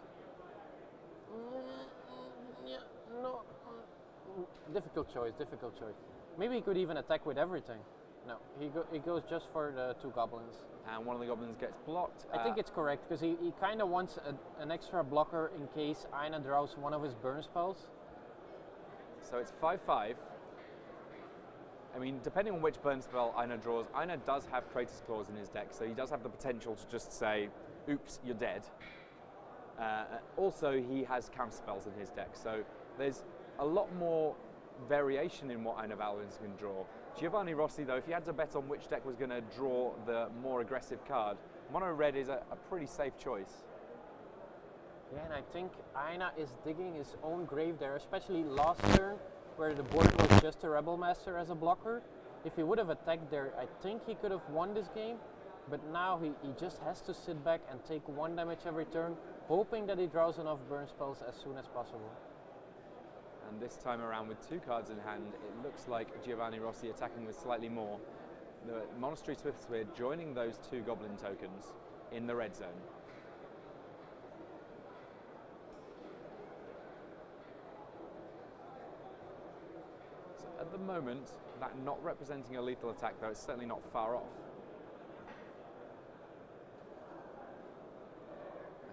S3: Yeah, no. Difficult choice, difficult choice. Maybe he could even attack with everything. No, he goes just for the 2 Goblins.
S2: And one of the Goblins gets blocked.
S3: I think it's correct, because he kind of wants an extra blocker in case Einar draws one of his burn spells.
S2: So it's 5/5. I mean, depending on which burn spell Einar draws, Einar does have Kratos Claws in his deck, so he does have the potential to just say, oops, you're dead. Also, he has counter spells in his deck, so there's a lot more variation in what Einar Balvinson can draw. Giovanni Rossi, though, if you had to bet on which deck was going to draw the more aggressive card, Mono Red is a pretty safe choice.
S3: Yeah, and I think Einar is digging his own grave there, especially last turn, where the board was just a Rebel Master as a blocker. If he would have attacked there, I think he could have won this game, but now he just has to sit back and take 1 damage every turn, hoping that he draws enough burn spells as soon as possible.
S2: And this time around with 2 cards in hand, it looks like Giovanni Rossi attacking with slightly more. The Monastery Swift Spear joining those 2 Goblin tokens in the red zone. So at the moment, that not representing a lethal attack, though it's certainly not far off.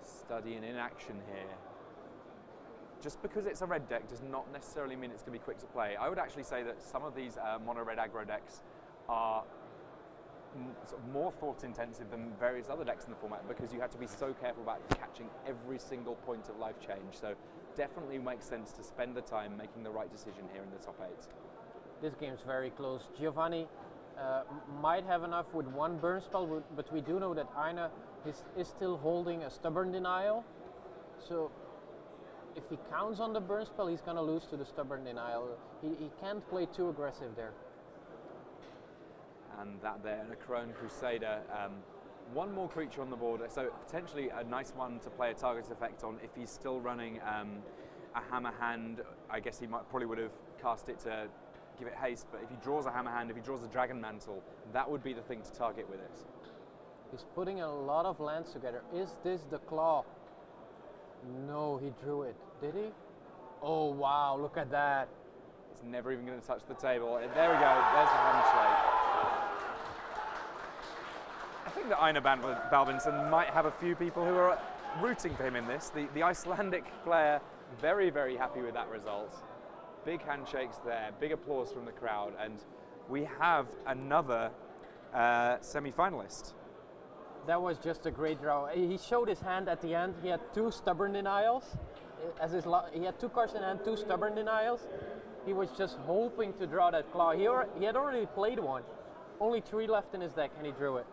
S2: A study in inaction here. Just because it's a red deck does not necessarily mean it's going to be quick to play. I would actually say that some of these mono red aggro decks are sort of more thought intensive than various other decks in the format, because you have to be so careful about catching every single point of life change. So definitely makes sense to spend the time making the right decision here in the top 8.
S3: This game's very close. Giovanni might have enough with 1 burn spell, but we do know that Einar is still holding a Stubborn Denial. So if he counts on the burn spell, he's going to lose to the Stubborn Denial. He can't play too aggressive there.
S2: And that there, and a Crone Crusader one more creature on the board, so potentially a nice one to play a target effect on if he's still running a hammer hand. I guess he probably would have cast it to give it haste, but if he draws a hammer hand, if he draws a dragon mantle, that would be the thing to target with it.
S3: He's putting a lot of lands together. Is this the claw? No, he drew it. Did he? Oh wow, look at that.
S2: It's never even going to touch the table. There we go, there's the handshake. I think that Einar Balvinsson might have a few people who are rooting for him in this. The Icelandic player, very, very happy with that result. Big handshakes there, big applause from the crowd, and we have another semi-finalist.
S3: That was just a great draw. He showed his hand at the end. He had 2 stubborn denials. He had 2 cards in hand, 2 stubborn denials. He was just hoping to draw that claw. He had already played one. Only 3 left in his deck, and he drew it.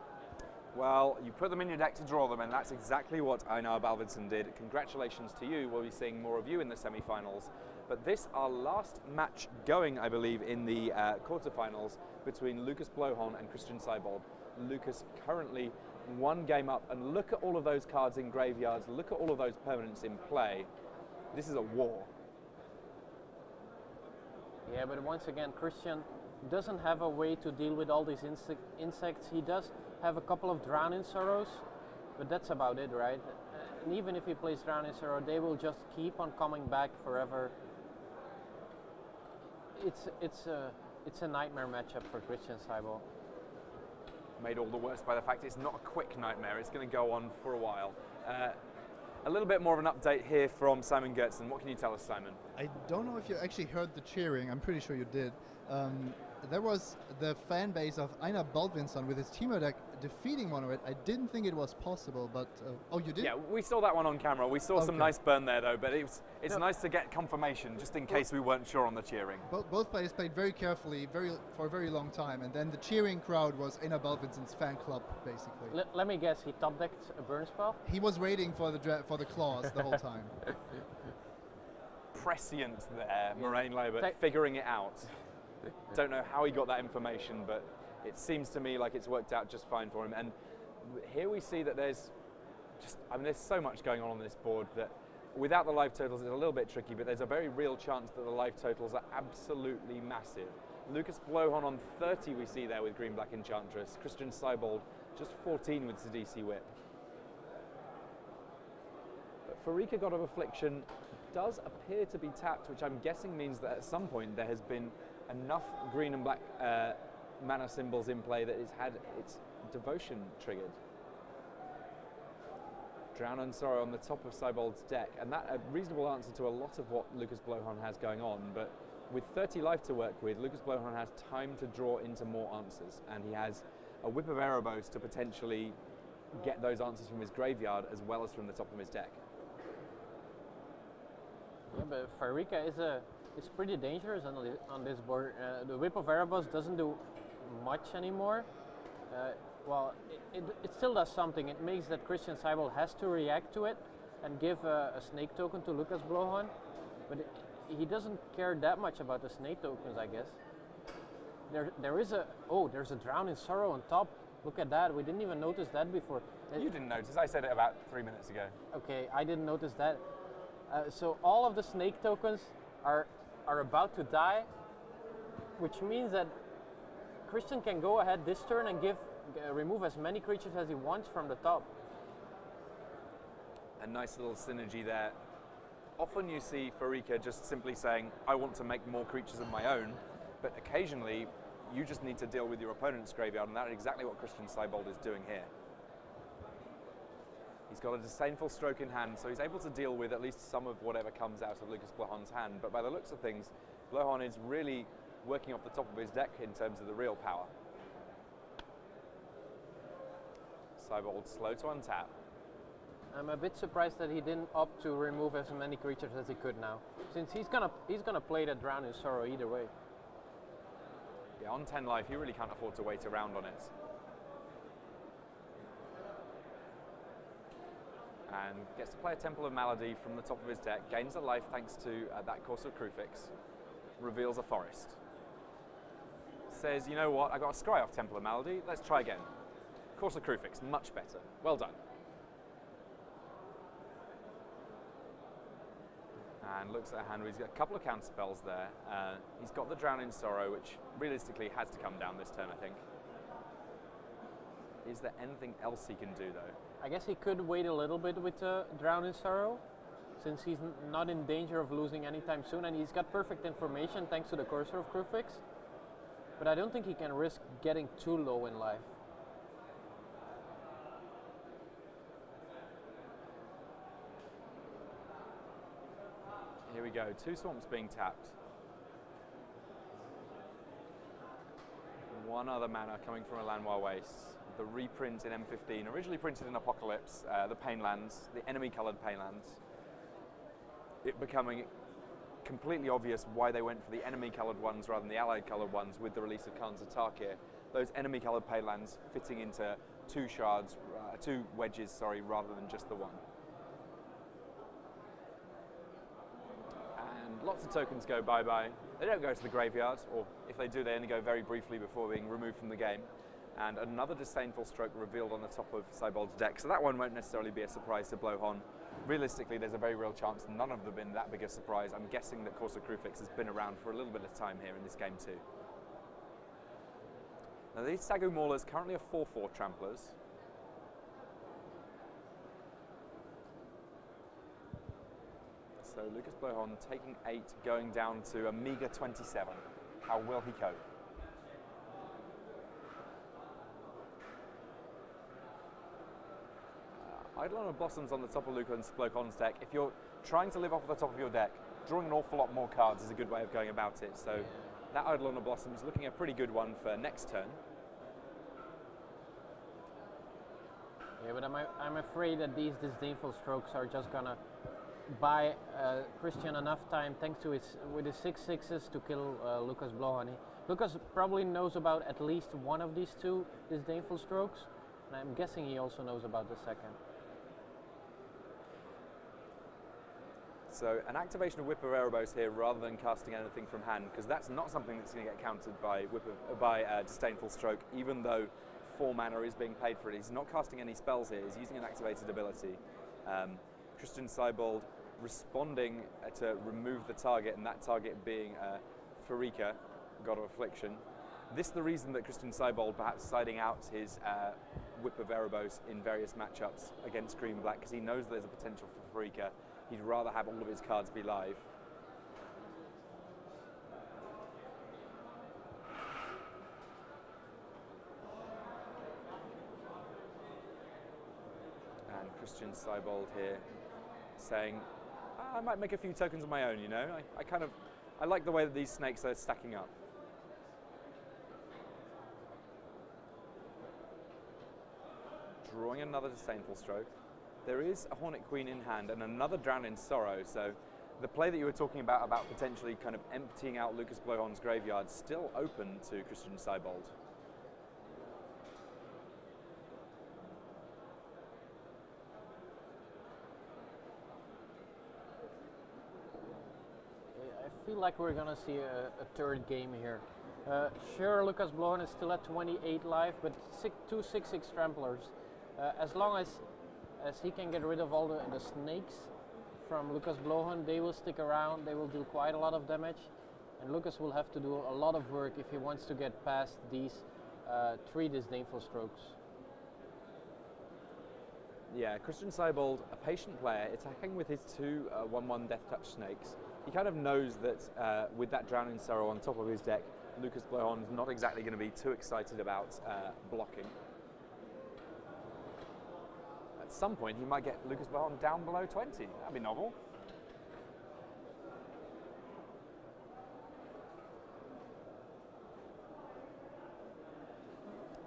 S2: Well, you put them in your deck to draw them, and that's exactly what Einar Balvinsson did. Congratulations to you. We'll be seeing more of you in the semi-finals. But this, our last match going, I believe, in the quarterfinals between Lucas Blauhorn and Christian Seibold. Lucas currently 1 game up, and look at all of those cards in graveyards, look at all of those permanents in play. This is a war.
S3: Yeah, but once again, Christian doesn't have a way to deal with all these insects. He does have a couple of Drown in Sorrows, but that's about it, right? And even if he plays Drown in Sorrow, they will just keep on coming back forever. It's a nightmare matchup for Christian Seibold.
S2: Made all the worse by the fact it's not a quick nightmare. It's going to go on for a while. A little bit more of an update here from Simon Gertzen. What can you tell us, Simon?
S4: I don't know if you actually heard the cheering. I'm pretty sure you did. There was the fan base of Einar Balvinsson with his teamer deck defeating Monored. I didn't think it was possible, but oh, you did?
S2: Yeah, we saw that one on camera. We saw some nice burn there, though, but it's nice to get confirmation, just in case we weren't sure on the cheering.
S4: Both players played very carefully, for a very long time, and then the cheering crowd was Einar Balvinsson's fan club, basically.
S3: Let me guess, he top decked a burn spell?
S4: He was waiting for the claws the whole time.
S2: Prescient there, Moraine Lobert, figuring it out. Don't know how he got that information, but it seems to me like it's worked out just fine for him. And here we see that there's so much going on this board that without the live totals it's a little bit tricky, but there's a very real chance that the live totals are absolutely massive. Lucas Blauhorn on 30 we see there with Green Black Enchantress. Christian Seibold just 14 with Sidisi Whip. But Farika, God of Affliction, does appear to be tapped, which I'm guessing means that at some point there has been enough green and black mana symbols in play that it's had its devotion triggered. Drown and Sorrow on the top of Seibold's deck, and that a reasonable answer to a lot of what Lucas Blauhorn has going on, but with 30 life to work with, Lucas Blauhorn has time to draw into more answers, and he has a Whip of Erebos to potentially get those answers from his graveyard as well as from the top of his deck.
S3: Yeah, but Farika is pretty dangerous on this board. The Whip of Erebos doesn't do much anymore. Well, it still does something. It makes that Christian Seibold has to react to it and give a snake token to Lucas Blauhorn, but he doesn't care that much about the snake tokens, I guess. There's a Drown in Sorrow on top. Look at that. We didn't even notice that before.
S2: You didn't notice. I said it about 3 minutes ago.
S3: Okay, I didn't notice that. So all of the snake tokens are about to die, which means that Christian can go ahead this turn and remove as many creatures as he wants from the top.
S2: A nice little synergy there. Often you see Farika just simply saying, I want to make more creatures of my own, but occasionally you just need to deal with your opponent's graveyard, and that's exactly what Christian Seibold is doing here. He's got a disdainful stroke in hand, so he's able to deal with at least some of whatever comes out of Lucas Blauhorn's hand, but by the looks of things, Blauhorn is really working off the top of his deck in terms of the real power. Seibold slow to untap.
S3: I'm a bit surprised that he didn't opt to remove as many creatures as he could now, since he's gonna play that Drown in Sorrow either way.
S2: Yeah, on 10 life, you really can't afford to wait around on it. And gets to play a Temple of Malady from the top of his deck, gains a life thanks to that Course of Crufix, reveals a forest. Says, you know what, I got a scry off Temple of Malady, let's try again. Corsa Krufix, much better. Well done. And looks at a hand where he's got a couple of counter spells there. He's got the Drown in Sorrow, which realistically has to come down this turn, I think. Is there anything else he can do, though?
S3: I guess he could wait a little bit with Drown in Sorrow, since he's not in danger of losing anytime soon, and he's got perfect information thanks to the Cursor of Krufix. But I don't think he can risk getting too low in life.
S2: Here we go, 2 Swamps being tapped. 1 other mana coming from a Lanois Waste. The reprint in M15, originally printed in Apocalypse, the Painlands, the enemy-coloured Painlands. It becoming completely obvious why they went for the enemy-coloured ones rather than the allied-coloured ones with the release of Khan Zatlkaj. Those enemy-coloured Painlands fitting into 2 shards, 2 wedges, sorry, rather than just the one. And lots of tokens go bye-bye. They don't go to the graveyard, or if they do, they only go very briefly before being removed from the game. And another Disdainful Stroke revealed on the top of Seibold's deck, so that one won't necessarily be a surprise to Blowhon. Realistically, there's a very real chance none of them have been that big a surprise. I'm guessing that Corsa Krufix has been around for a little bit of time here in this game too. Now these Sagu Maulers currently are 4/4 tramplers. So Lucas Blowhon taking 8, going down to a meager 27. How will he cope? Eidolon of Blossoms on the top of Lucas Blowhon's deck. If you're trying to live off the top of your deck, drawing an awful lot more cards is a good way of going about it. So that Eidolon of Blossoms looking a pretty good one for next turn.
S3: Yeah, but I'm afraid that these Disdainful Strokes are just gonna buy Christian enough time, thanks to with his 6/6s, to kill Lucas Blowhon. Lucas probably knows about at least one of these 2 Disdainful Strokes, and I'm guessing he also knows about the second.
S2: So an activation of Whip of Erebos here rather than casting anything from hand, because that's not something that's going to get countered by Disdainful Stroke, even though 4 mana is being paid for it. He's not casting any spells here, he's using an activated ability. Christian Seibold responding to remove the target, and that target being Farika, God of Affliction. This is the reason that Christian Seibold perhaps siding out his Whip of Erebos in various matchups against Green Black, because he knows there's a potential for Farika. He'd rather have all of his cards be live. And Christian Seibold here saying, I might make a few tokens of my own, you know. I like the way that these snakes are stacking up. Drawing another Disdainful Stroke. There is a Hornet Queen in hand and another Drown in Sorrow, so the play that you were talking about potentially kind of emptying out Lucas Blowhon's graveyard, still open to Christian Seibold.
S3: I feel like we're gonna see a third game here. Sure, Lucas Blowhon is still at 28 life, but 2 6/6 tramplers. As long as he can get rid of all the snakes from Lucas Blowhon, they will stick around, they will do quite a lot of damage, and Lucas will have to do a lot of work if he wants to get past these 3 Disdainful Strokes.
S2: Yeah, Christian Seibold, a patient player, attacking with his 2 1/1 Death Touch snakes. He kind of knows that with that Drown in Sorrow on top of his deck, Lucas Blowhon is not exactly going to be too excited about blocking. At some point, he might get Lucas Blowhon down below 20. That'd be novel.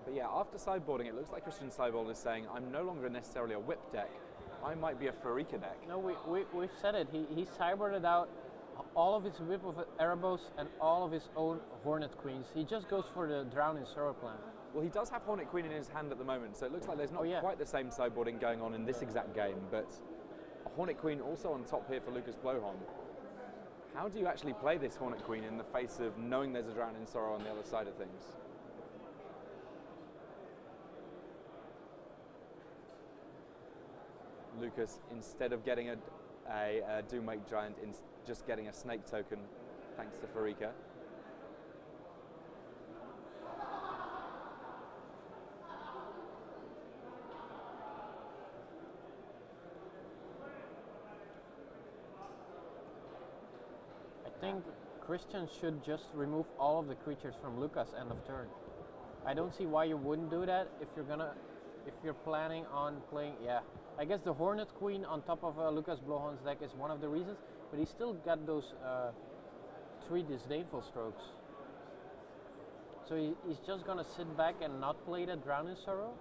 S2: But yeah, after sideboarding, it looks like Christian Seibold is saying, I'm no longer necessarily a whip deck. I might be a Farika deck.
S3: No, we've said it. He cybered out all of his Whip of Erebos and all of his own Hornet Queens. He just goes for the Drown in Sorrow plan.
S2: Well, he does have Hornet Queen in his hand at the moment, so it looks like there's not
S3: Oh, yeah.
S2: quite the same sideboarding going on in this exact game, but a Hornet Queen also on top here for Lucas Blowhon. How do you actually play this Hornet Queen in the face of knowing there's a Drown in Sorrow on the other side of things? Lucas, instead of getting a Doomwake Giant, just getting a Snake token, thanks to Farika.
S3: I think Christian should just remove all of the creatures from Lucas end of turn. I don't see why you wouldn't do that if you're planning on playing. Yeah, I guess the Hornet Queen on top of Lucas Blowhorn's deck is one of the reasons, but he's still got those 3 Disdainful Strokes. So he's just gonna sit back and not play that Drown in Sorrow.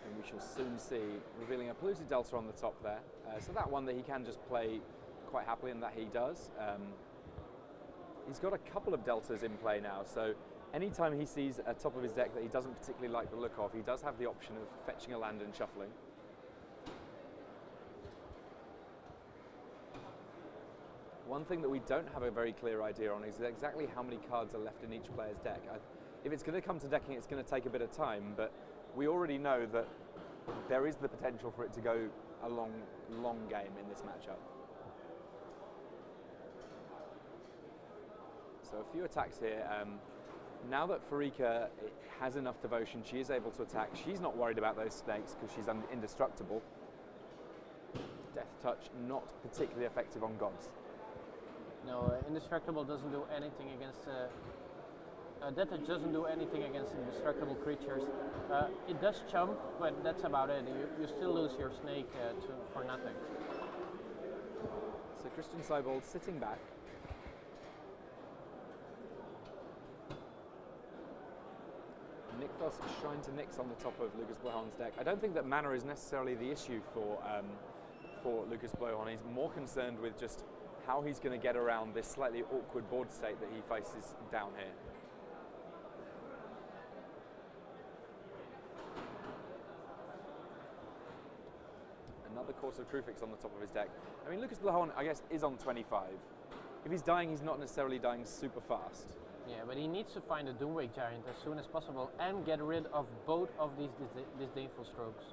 S2: And we shall soon see, revealing a polluted Delta on the top there. So that one that he can just play quite happily, and that he does. He's got a couple of Deltas in play now, so anytime he sees a top of his deck that he doesn't particularly like the look of, he does have the option of fetching a land and shuffling. One thing that we don't have a very clear idea on is exactly how many cards are left in each player's deck. If it's going to come to decking, it's going to take a bit of time, but we already know that there is the potential for it to go a long game in this matchup. So a few attacks here. Now that Farika has enough devotion, she is able to attack. She's not worried about those snakes because she's indestructible. Death Touch not particularly effective on gods.
S3: No, Indestructible doesn't do anything against. Death Touch doesn't do anything against indestructible creatures. It does chump, but that's about it. You still lose your snake for nothing.
S2: So Christian Seibold sitting back. Nykthos Shrine to Nyx on the top of Lucas Blowhorn's deck. I don't think that mana is necessarily the issue for Lucas Blowhorn. He's more concerned with just how he's going to get around this slightly awkward board state that he faces down here. Another Course of Crucifix on the top of his deck. I mean, Lucas Blowhorn, I guess, is on 25. If he's dying, he's not necessarily dying super fast.
S3: Yeah, but he needs to find a Doomwake Giant as soon as possible and get rid of both of these Disdainful Strokes.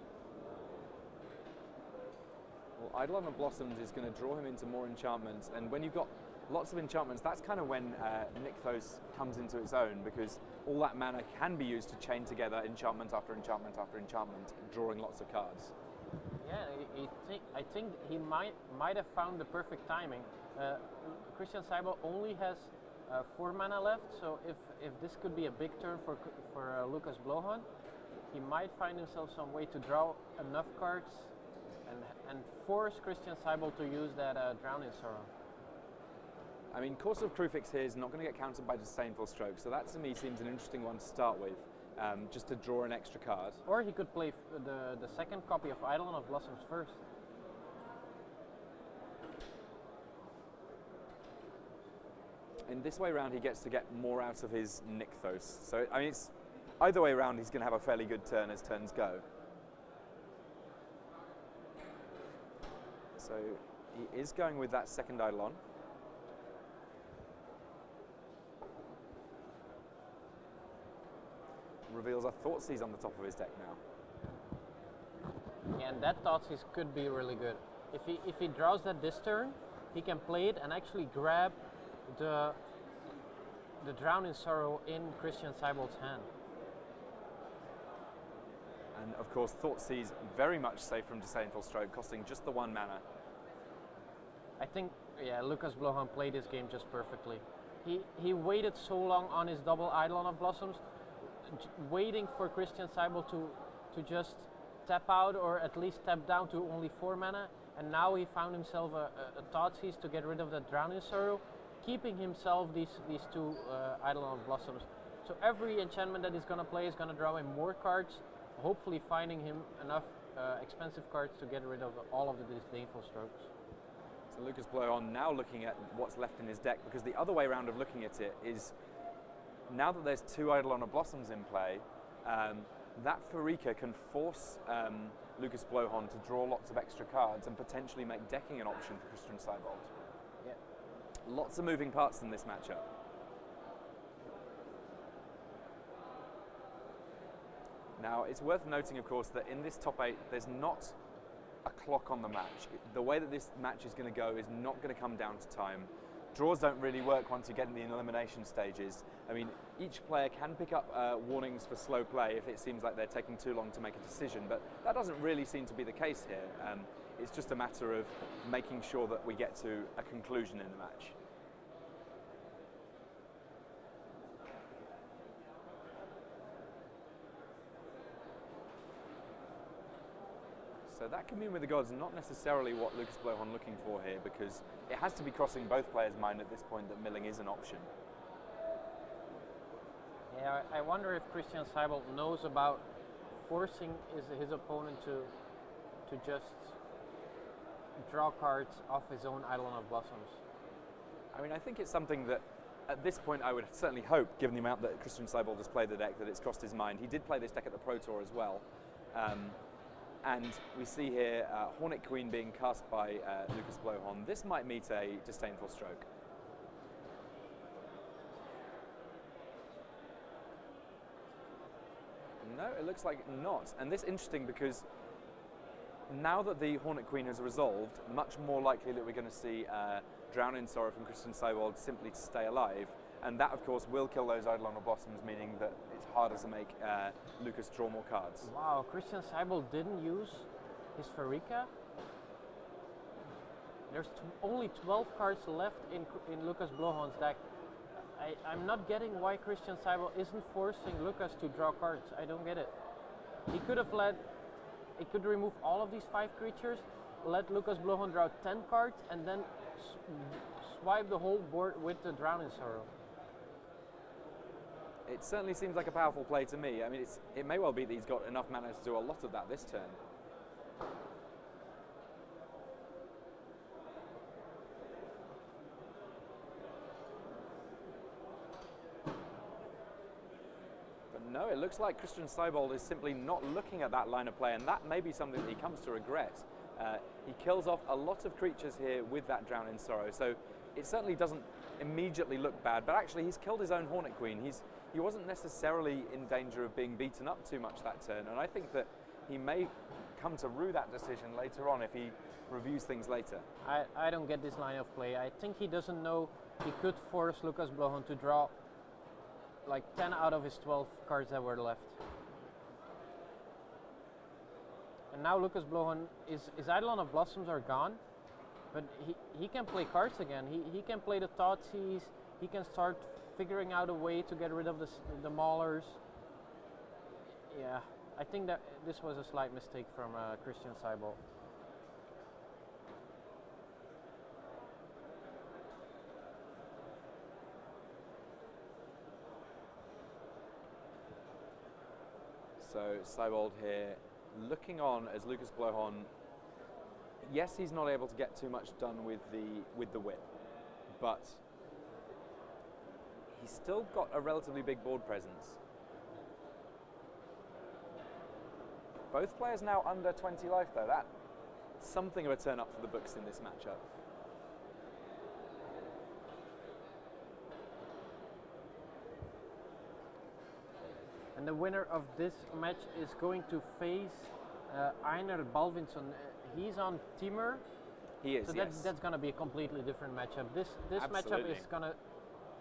S2: Well, Eidolon of Blossoms is going to draw him into more enchantments, and when you've got lots of enchantments, that's kind of when Nykthos comes into its own, because all that mana can be used to chain together enchantment after enchantment after enchantment, drawing lots of cards.
S3: Yeah, I think he might have found the perfect timing. Christian Seibold only has 4 mana left, so if this could be a big turn for Lucas Blowhorn, he might find himself some way to draw enough cards and force Christian Seibold to use that Drown in Sorrow.
S2: I mean, Course of Crucifix here is not going to get countered by Disdainful Stroke, so that to me seems an interesting one to start with, just to draw an extra card.
S3: Or he could play the second copy of Eidolon of Blossoms first.
S2: In this way round, he gets to get more out of his Nykthos. So, I mean, it's either way around, he's going to have a fairly good turn as turns go. So, he is going with that second Eidolon. Reveals a Thoughtseize on the top of his deck now.
S3: Yeah, and that Thoughtseize could be really good. If he draws that this turn, he can play it and actually grab the Drown in Sorrow in Christian Seibold's hand.
S2: And of course, Thoughtseize very much safe from Disdainful Stroke, costing just the 1 mana.
S3: I think, yeah, Lucas Blowhorn played this game just perfectly. He waited so long on his double Eidolon of Blossoms, waiting for Christian Seibold to just tap out or at least tap down to only 4 mana, and now he found himself a Thoughtseize to get rid of that Drown in Sorrow, keeping himself these 2 Eidolon of Blossoms. So every enchantment that he's going to play is going to draw him more cards, hopefully finding him enough expensive cards to get rid of all of the Disdainful Strokes.
S2: So Lucas Blowhorn now looking at what's left in his deck, because the other way around of looking at it is, now that there's 2 Eidolon of Blossoms in play, that Farika can force Lucas Blowhorn to draw lots of extra cards and potentially make decking an option for Christian Seibold.
S3: Yeah.
S2: Lots of moving parts in this matchup. Now, it's worth noting, of course, that in this top 8, there's not a clock on the match. The way that this match is going to go is not going to come down to time. Draws don't really work once you get in the elimination stages. I mean, each player can pick up warnings for slow play if it seems like they're taking too long to make a decision, but that doesn't really seem to be the case here. It's just a matter of making sure that we get to a conclusion in the match. So that commune with the gods, not necessarily what Lucas Blauhorn looking for here, because it has to be crossing both players' mind at this point that milling is an option.
S3: Yeah, I wonder if Christian Seibel knows about forcing his opponent to just draw cards off his own Eidolon of Blossoms.
S2: I mean, I think it's something that at this point I would certainly hope, given the amount that Christian Seibel has played the deck, that it's crossed his mind. He did play this deck at the Pro Tour as well. And we see here Hornet Queen being cast by Lucas Blauhorn. This might meet a disdainful stroke. No, it looks like not. And this is interesting because now that the Hornet Queen has resolved, much more likely that we're going to see Drown in Sorrow from Christian Seibel simply to stay alive. And that, of course, will kill those Eidolon of Blossoms, meaning that it's harder to make Lucas draw more cards.
S3: Wow, Christian Seibel didn't use his Farika. There's only 12 cards left in Lucas Blauhorn's deck. I'm not getting why Christian Seibel isn't forcing Lucas to draw cards. I don't get it. He could have he could remove all of these 5 creatures, let Lucas Blauhorn draw 10 cards, and then swipe the whole board with the Drown in Sorrow.
S2: It certainly seems like a powerful play to me. I mean, it may well be that he's got enough mana to do a lot of that this turn. But no, it looks like Christian Seibel is simply not looking at that line of play, and that may be something that he comes to regret. He kills off a lot of creatures here with that Drown in Sorrow, so it certainly doesn't immediately look bad, but actually he's killed his own Hornet Queen. He wasn't necessarily in danger of being beaten up too much that turn, and I think that he may come to rue that decision later on if he reviews things later.
S3: I don't get this line of play. I think he doesn't know he could force Lucas Blauhorn to draw like 10 out of his 12 cards that were left. And now Lucas Blauhorn, his Eidolon of Blossoms are gone, but he can play cards again. He can play the Thoughtseize, he can start figuring out a way to get rid of the Maulers. Yeah, I think that this was a slight mistake from Christian Seibel.
S2: So Seibel here looking on as Lucas Blauhorn. Yes, he's not able to get too much done with the whip, but he's still got a relatively big board presence. Both players now under 20 life though. That's something of a turn up for the books in this matchup.
S3: And the winner of this match is going to face Einar Balvinsson. He's on Timur.
S2: He is,
S3: so
S2: yes.
S3: That's going to be a completely different matchup. This
S2: Absolutely.
S3: matchup is going to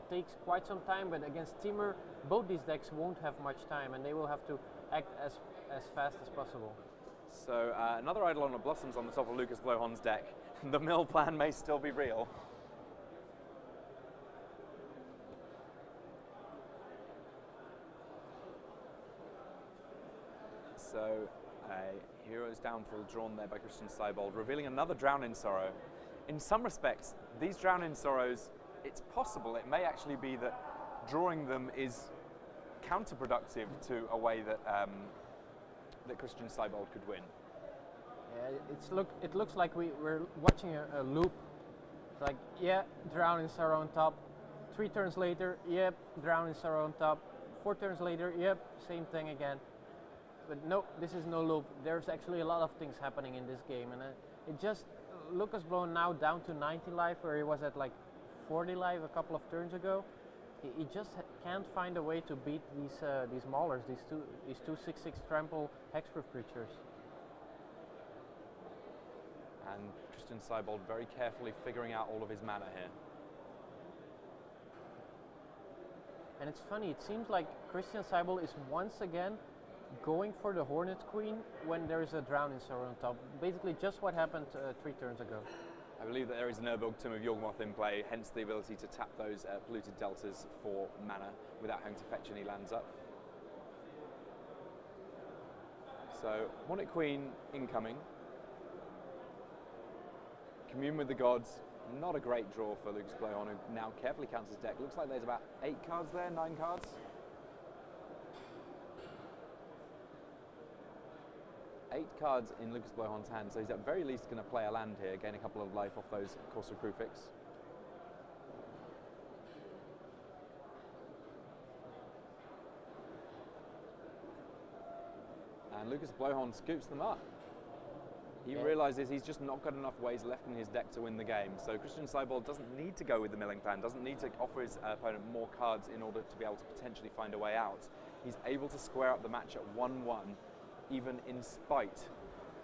S3: take quite some time, but against Timur, both these decks won't have much time, and they will have to act as fast as possible.
S2: So another Eidolon of Blossoms on the top of Lucas Blauhorn's deck. The mill plan may still be real. So a Hero's Downfall drawn there by Christian Seibel, revealing another Drown in Sorrow. In some respects, these Drown in Sorrows, it's possible, it may actually be that drawing them is counterproductive to a way that that Christian Seibel could win.
S3: Yeah, it looks like we're watching a loop. It's like, yeah, Drown in Sorrow on top. 3 turns later, yep, Drown in Sorrow on top. 4 turns later, yep, same thing again. But no, this is no loop. There's actually a lot of things happening in this game, and it just Lucas Blauhorn now down to 90 life, where he was at like 40 life a couple of turns ago. He just can't find a way to beat these Maulers, these two 6/6 trample hexproof creatures.
S2: And Christian Seibold very carefully figuring out all of his mana here.
S3: And it's funny, it seems like Christian Seibold is once again going for the Hornet Queen when there is a Drowning Sorrow on top. Basically just what happened 3 turns ago.
S2: I believe that there is an Urborg Tomb of Yawgmoth in play, hence the ability to tap those polluted deltas for mana without having to fetch any lands up. So, Hornet Queen incoming. Commune with the Gods, not a great draw for Lucas Blohan, who now carefully counts his deck. Looks like there's about 8 cards there, 9 cards. 8 cards in Lucas Blohan's hand, so he's at very least going to play a land here, gain a couple of life off those Courser Krufix. And Lucas Blohan scoops them up. He realises he's just not got enough ways left in his deck to win the game. So Christian Seibold doesn't need to go with the milling plan, doesn't need to offer his opponent more cards in order to be able to potentially find a way out. He's able to square up the match at 1-1, even in spite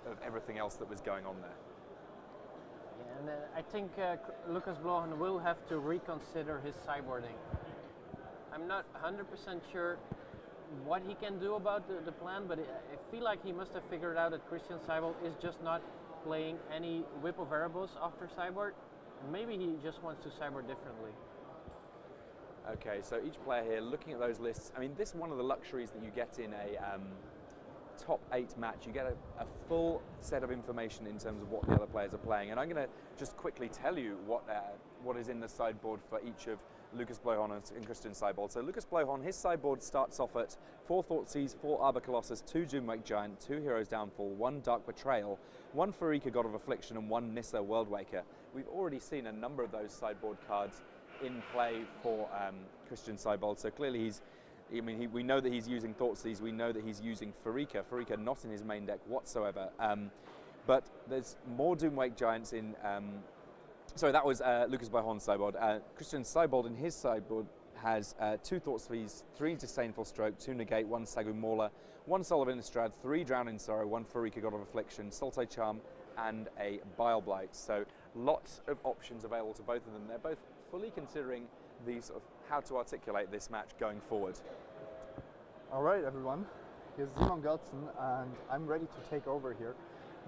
S2: of everything else that was going on there.
S3: Yeah, and I think Lucas Blohan will have to reconsider his sideboarding. I'm not 100% sure what he can do about the plan, but I feel like he must have figured out that Christian Seibold is just not playing any Whip of Erebos after sideboard. Maybe he just wants to sideboard differently.
S2: Okay, so each player here looking at those lists. I mean, this is one of the luxuries that you get in a top 8 match. You get a full set of information in terms of what the other players are playing, and I'm going to just quickly tell you what is in the sideboard for each of Lucas Blohan and Christian Seibold. So Lucas Blohan, his sideboard starts off at 4 Thoughtseize, 4 Arbor Colossus, 2 Doomwake Giant, 2 Heroes Downfall, 1 Dark Betrayal, 1 Pharika God of Affliction, and 1 Nissa Worldwaker. We've already seen a number of those sideboard cards in play for Christian Seibold, so clearly we know that he's using Thoughtseize, we know that he's using Pharika not in his main deck whatsoever, but there's more Doomwake Giants in, sorry, that was Lucas Blohan's sideboard. Christian Seibold in his sideboard has 2 Thoughtseize, 3 Disdainful Stroke, 2 Negate, 1 Sagu Mauler, 1 Soul of Innistrad, 3 Drowning Sorrow, 1 Pharika God of Affliction, Sultai Charm, and a Bile Blight. So lots of options available to both of them. They're both fully considering the sort of how to articulate this match going forward.
S5: All right, everyone. Here's Simon Gertzen, and I'm ready to take over here.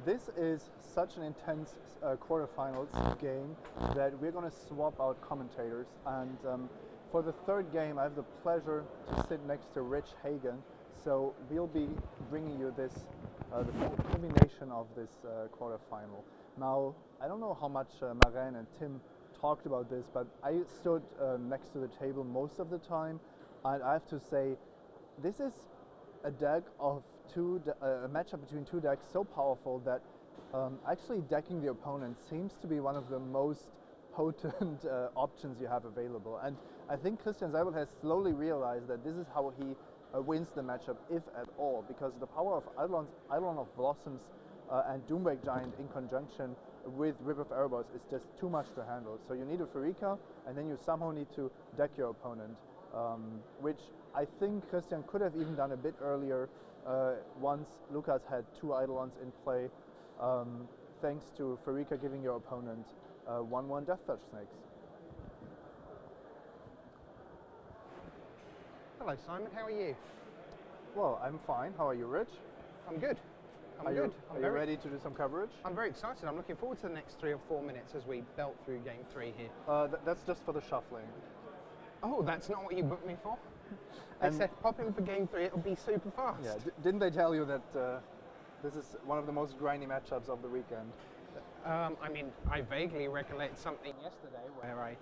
S5: This is such an intense quarterfinals game that we're going to swap out commentators. And for the 3rd game, I have the pleasure to sit next to Rich Hagen. So we'll be bringing you this, the full culmination of this quarterfinal. Now, I don't know how much Maren and Tim talked about this, but I stood next to the table most of the time, and I have to say, this is a deck of a matchup between 2 decks so powerful that actually decking the opponent seems to be one of the most potent options you have available. And I think Christian Seibold has slowly realized that this is how he wins the matchup, if at all, because the power of Eidolon of Blossoms and Doomwake Giant in conjunction with Whip of Erebos is just too much to handle. So you need a Pharika, and then you somehow need to deck your opponent, which I think Christian could have even done a bit earlier once Lucas had 2 Eidolons in play, thanks to Pharika giving your opponent 1/1 Death Touch Snakes.
S6: Hello Simon, how are you?
S5: Well, I'm fine. How are you, Rich?
S6: I'm good.
S5: Are you ready to do some coverage?
S6: I'm very excited. I'm looking forward to the next 3 or 4 minutes as we belt through game 3 here.
S5: That's just for the shuffling.
S6: Oh, that's not what you booked me for? I said pop in for game 3, it'll be super fast.
S5: Yeah, didn't they tell you that this is one of the most grindy matchups of the weekend?
S6: I mean, I vaguely recollect something yesterday where I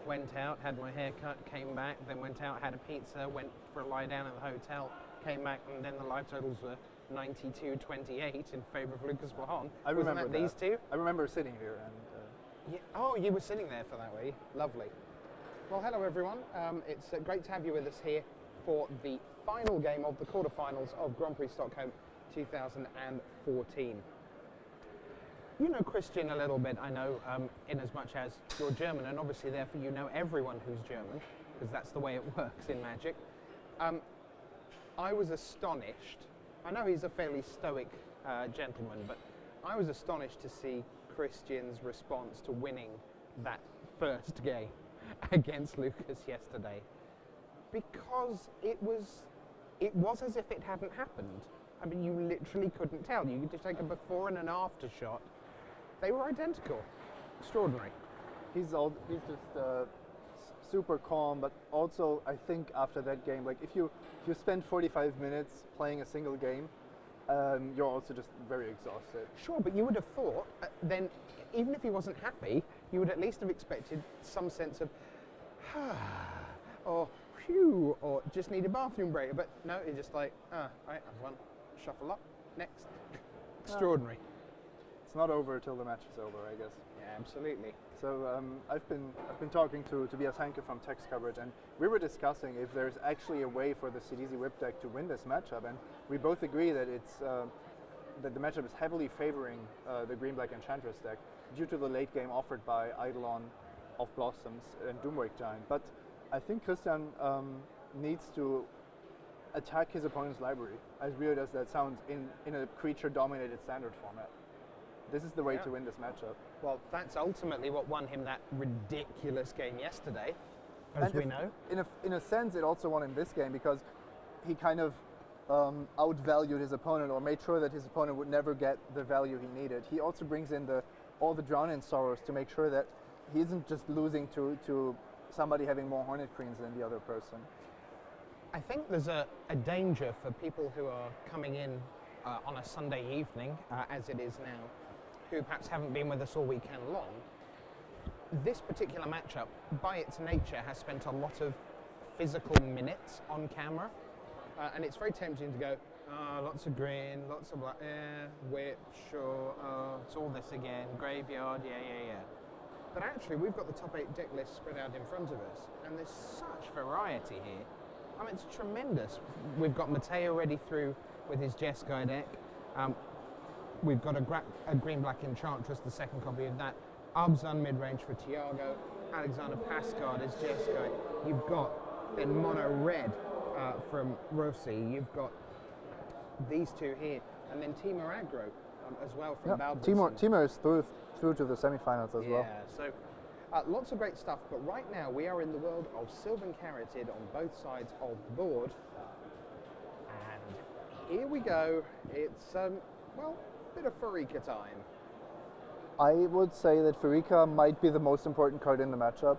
S6: went out, had my hair cut, came back, then went out, had a pizza, went for a lie down at the hotel, came back, and then the live totals were 92-28 in favour of Lucas Blohan.
S5: I remember
S6: that these two.
S5: I remember sitting here and.
S6: Yeah. Oh, you were sitting there for that, were you? Lovely. Well, hello everyone. It's great to have you with us here for the final game of the quarterfinals of Grand Prix Stockholm 2014. You know Christian a little bit, I know, in as much as you're German, and obviously therefore you know everyone who's German, because that's the way it works in Magic. I was astonished. I know he's a fairly stoic gentleman, but I was astonished to see Christian's response to winning that first game against Lucas yesterday, because it was as if it hadn't happened. I mean, you literally couldn't tell. You could just take a before and an after shot. They were identical. Extraordinary.
S5: He's just super calm, but also I think after that game, like if you spend 45 minutes playing a single game, you're also just very exhausted.
S6: Sure, but you would have thought then, even if he wasn't happy, you would at least have expected some sense of, or phew, or just need a bathroom break. But no, it's just like, right, I've won. Shuffle up. Next. Extraordinary.
S5: It's not over till the match is over, I guess.
S6: Yeah, absolutely.
S5: So I've been talking to Tobias Henke from Text Coverage, and we were discussing if there's actually a way for the CDZ whip deck to win this matchup, and we both agree that it's that the matchup is heavily favoring the Green-Black Enchantress deck due to the late game offered by Eidolon of Blossoms and Doomwake Giant. But I think Christian needs to attack his opponent's library, as weird as that sounds, in a creature-dominated standard format. This is the way to win this matchup.
S6: Well, that's ultimately what won him that ridiculous game yesterday, as we know.
S5: In a sense, it also won him this game because he kind of outvalued his opponent, or made sure that his opponent would never get the value he needed. He also brings in all the Drown-In Sorrows to make sure that he isn't just losing to somebody having more Hornet Queens than the other person.
S6: I think there's a danger for people who are coming in on a Sunday evening, as it is now, who perhaps haven't been with us all weekend long. This particular matchup, by its nature, has spent a lot of physical minutes on camera, and it's very tempting to go, lots of green, lots of black, whip, sure, it's all this again, graveyard, yeah. But actually, we've got the top 8 deck list spread out in front of us, and there's such variety here. I mean, it's tremendous. We've got Matteo ready through with his Jeskai deck. We've got a Green-Black Enchantress, the second copy of that. Abzan mid-range for Tiago. Alexander Pascard as Jeskai. You've got then Mono Red from Rossi. You've got these two here. And then Timo Aggro as well from Balbus.
S5: Timo is through to the semifinals as well.
S6: Yeah, so lots of great stuff. But right now we are in the world of Sylvan Carotid on both sides of the board. And here we go. It's, well, a bit of Farika time.
S5: I would say that Farika might be the most important card in the matchup.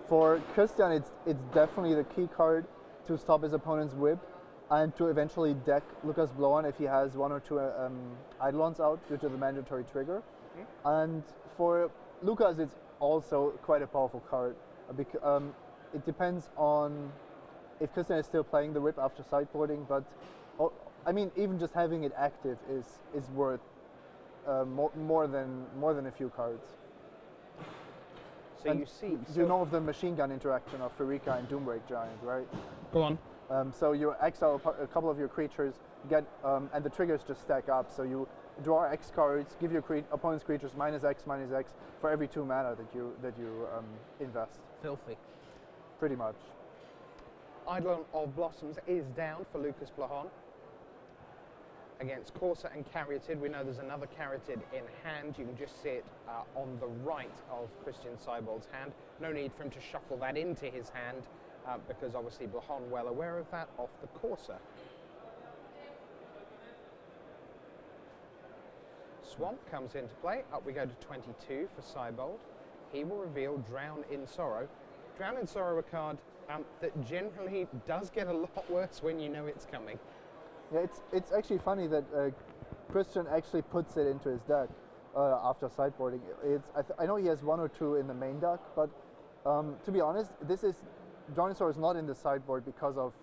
S5: For Christian, it's definitely the key card to stop his opponent's whip and to eventually deck Lucas Blohan if he has 1 or 2 Eidolons out due to the mandatory trigger. And for Lucas, it's also quite a powerful card. It depends on if Christian is still playing the whip after sideboarding, but I mean, even just having it active is worth more than a few cards.
S6: So
S5: and
S6: you see,
S5: you know of the machine gun interaction of Farika and Doomwake Giant, right?
S6: Go on.
S5: So you exile a couple of your creatures, and the triggers just stack up. So you draw X cards, give your opponent's creatures -X for every 2 mana that you invest.
S6: Filthy.
S5: Pretty much.
S6: Eidolon of Blossoms is down for Lucas Blohan. Against Corsa and Carotid, we know there's another Carotid in hand. You can just see it on the right of Christian Seibold's hand. No need for him to shuffle that into his hand, because obviously Blohan well aware of that off the Corsa. Swamp comes into play. Up we go to 22 for Seibold. He will reveal Drown in Sorrow. Drown in Sorrow, a card that generally does get a lot worse when you know it's coming.
S5: Yeah, it's actually funny that Christian actually puts it into his deck after sideboarding. I know he has 1 or 2 in the main deck, but to be honest, Dinosaur is not in the sideboard because of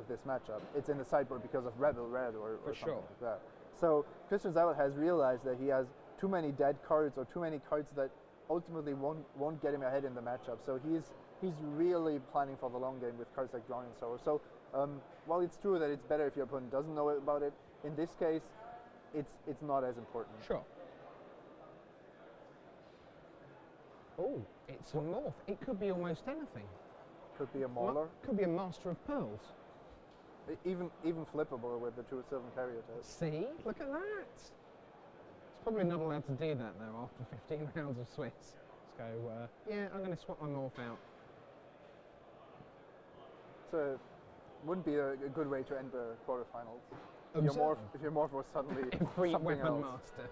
S5: this matchup. It's in the sideboard because of Rebel Red or something like that. So Christian Seibold has realized that he has too many dead cards or too many cards that ultimately won't get him ahead in the matchup. So he's really planning for the long game with cards like Drown in Sorrow. So while it's true that it's better if your opponent doesn't know about it, in this case, it's not as important.
S6: Sure. Oh, it's a morph. It could be almost anything.
S5: Could be a Mauler.
S6: Could be a Master of Pearls.
S5: Even flippable with the 2 Sylvan Caryatids.
S6: See? Look at that! It's probably not allowed to do that though after 15 rounds of Swiss. Let's go, yeah, I'm going to swap my morph out.
S5: So, wouldn't be a good way to end the quarterfinals.
S6: Observe.
S5: If your morph was suddenly
S6: Every
S5: something
S6: weapon
S5: else.
S6: master.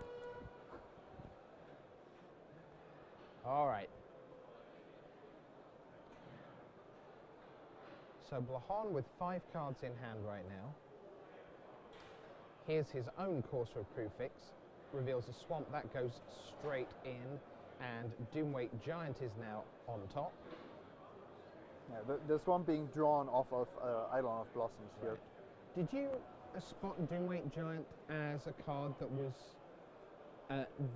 S6: Alright. So Blahan with 5 cards in hand right now. Here's his own Courser Prefix. Reveals a swamp that goes straight in, and Doomweight Giant is now on top.
S5: Yeah, the swamp being drawn off of Eidolon of Blossoms here.
S6: Right. Did you spot Doomweight Giant as a card that was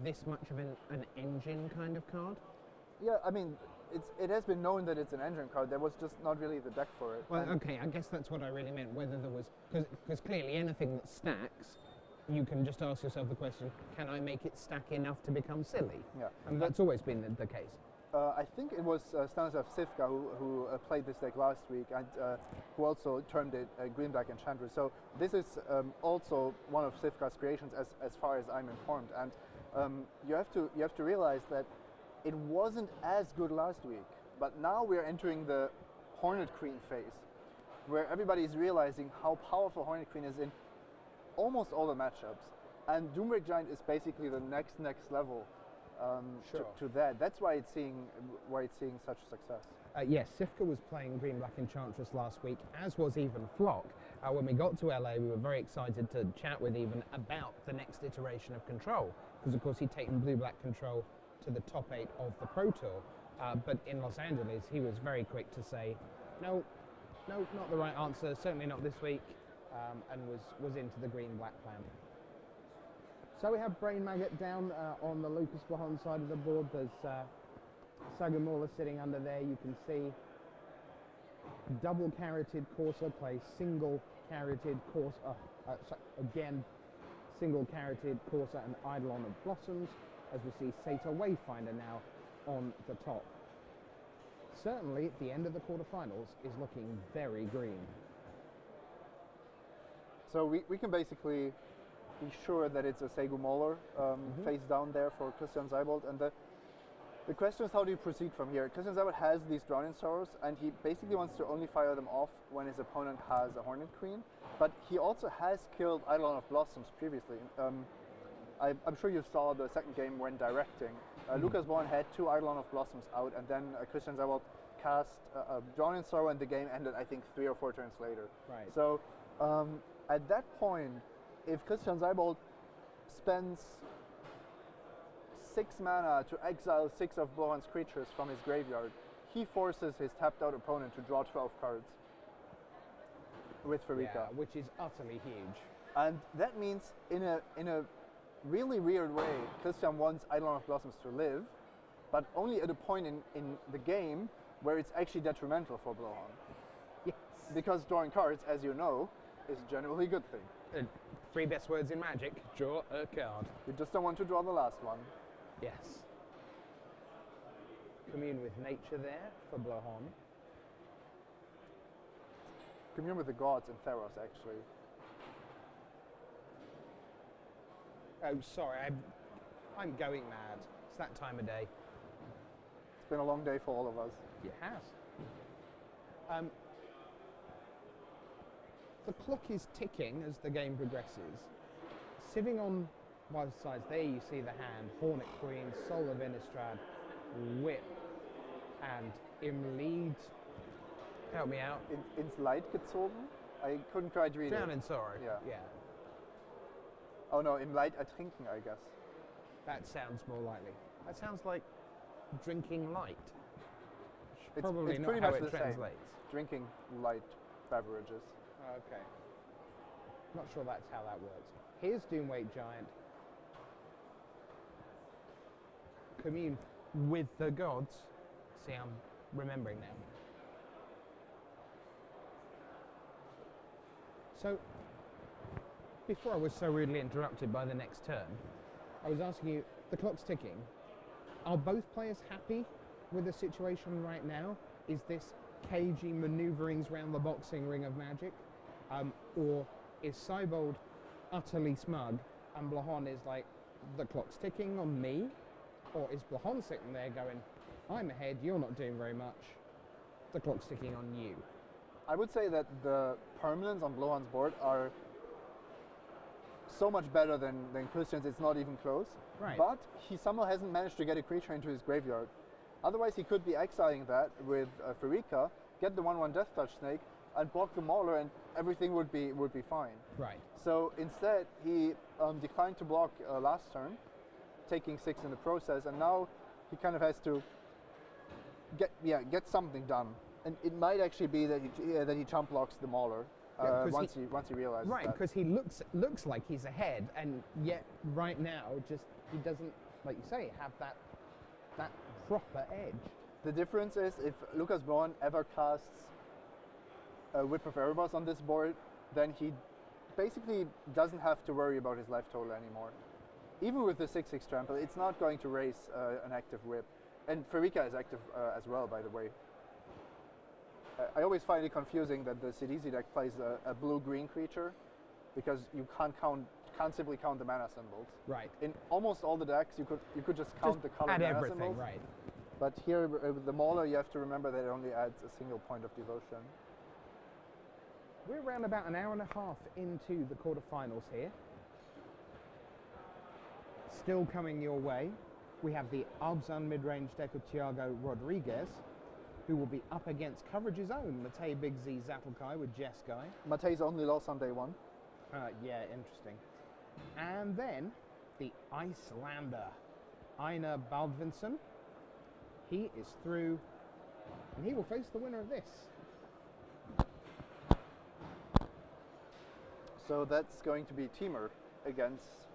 S6: this much of an engine kind of card?
S5: Yeah, I mean, it has been known that it's an engine card. There was just not really the deck for it.
S6: Well, okay, I guess that's what I really meant. Whether there was, because clearly anything that stacks, you can just ask yourself the question: can I make it stack enough to become silly?
S5: Yeah,
S6: and that's always been the case.
S5: I think it was Stanislav Sivka who played this deck last week, and who also termed it Green-Black Enchantress. So this is also one of Sivka's creations, as far as I'm informed. And you have to realize that it wasn't as good last week, but now we're entering the Hornet Queen phase, where everybody is realizing how powerful Hornet Queen is in almost all the matchups. And Doomweight Giant is basically the next level to that. That's why it's seeing such success.
S6: Yes, Sivka was playing Green-Black Enchantress last week, as was even Flock. When we got to LA, we were very excited to chat with Even about the next iteration of Control, because of course he'd taken Blue-Black Control to the top 8 of the Pro Tour, but in Los Angeles he was very quick to say, no, not the right answer, certainly not this week, and was into the Green-Black plan. So we have Brain Maggot down on the Lucas Blahan side of the board. There's Sagumula sitting under there. You can see double carroted Corsa plays single carroted Corsa, again single carroted Corsa and Eidolon of Blossoms, as we see Satyr Wayfinder now on the top. Certainly the end of the quarterfinals is looking very green.
S5: So we can basically be sure that it's a Segu Mauler face down there for Christian Seibold, and the question is, how do you proceed from here? Christian Seibold has these Drowning Sorrows, and he basically wants to only fire them off when his opponent has a Hornet Queen, but he also has killed Eidolon of Blossoms previously. I'm sure you saw the second game when directing. Lucas Blahan had 2 Eidolon of Blossoms out, and then Christian Seibold cast a Drowning Sorrow, and the game ended, I think, 3 or 4 turns later.
S6: Right.
S5: So at that point, if Christian Seibold spends 6 mana to exile 6 of Blahan's creatures from his graveyard, he forces his tapped out opponent to draw 12 cards with Farika.
S6: Yeah, which is utterly huge.
S5: And that means, in a really weird way, Christian wants Eidolon of Blossoms to live, but only at a point in the game where it's actually detrimental for Blahan.
S6: Yes. Because
S5: drawing cards, as you know, is generally a good thing.
S6: 3 best words in Magic: draw a card.
S5: You just don't want to draw the last one.
S6: Yes. Commune with nature there for Blahan.
S5: Commune with the gods in Theros, actually.
S6: Oh, sorry, I'm going mad. It's that time of day.
S5: It's been a long day for all of us.
S6: It has. The clock is ticking as the game progresses. Sitting on both sides there, you see the hand: Hornet Queen, Soul of Innistrad, Whip, and im Lied. Help me out.
S5: Ins Leid gezogen? I couldn't quite read it.
S6: Down in sorrow.
S5: Yeah. Oh no, im Leid ertrinken, I guess.
S6: That sounds more likely. That sounds like drinking light.
S5: It's
S6: Probably not
S5: pretty
S6: how
S5: much
S6: it
S5: the
S6: translates.
S5: same. Drinking light beverages.
S6: Okay. Not sure that's how that works. Here's Doomweight Giant. Commune with the gods. See, I'm remembering now. So, before I was so rudely interrupted by the next turn, I was asking you, the clock's ticking. Are both players happy with the situation right now? Is this cagey maneuverings round the boxing ring of Magic? Or is Seibold utterly smug and Blahon is like, the clock's ticking on me? Or is Blahon sitting there going, I'm ahead, you're not doing very much, the clock's ticking on you?
S5: I would say that the permanents on Blahon's board are so much better than Christian's, it's not even close.
S6: Right.
S5: But he somehow hasn't managed to get a creature into his graveyard. Otherwise, he could be exiling that with Farika, get the 1/1 Death Touch Snake, and block the Mauler, and everything would be fine.
S6: Right.
S5: So instead, he declined to block last turn, taking 6 in the process, and now he kind of has to get something done. And it might actually be that he chump blocks the Mauler once he realizes
S6: right,
S5: that.
S6: because he looks like he's ahead, and yet right now he doesn't, like you say, have that proper edge.
S5: The difference is if Lucas Braun ever casts a Whip of Erebos on this board, then he basically doesn't have to worry about his life total anymore. Even with the 6/6 trample, it's not going to raise an active Whip. And Farika is active as well, by the way. I always find it confusing that the Sidisi deck plays a blue-green creature because you can't simply count the mana symbols.
S6: Right.
S5: In almost all the decks, you could just count the color
S6: add
S5: mana
S6: everything,
S5: symbols.
S6: right.
S5: But here with the Mauler, you have to remember that it only adds a single point of devotion.
S6: We're around about an hour and a half into the quarterfinals here. Still coming your way, we have the Abzan mid-range deck of Thiago Rodriguez, who will be up against Coverage's own Matej Big Z Zatlkaj with Jeskai.
S5: Matej's only loss on day 1.
S6: Yeah, interesting. And then the Icelander, Einar Baldvinsson. He is through, and he will face the winner of this.
S5: So that's going to be Teamer against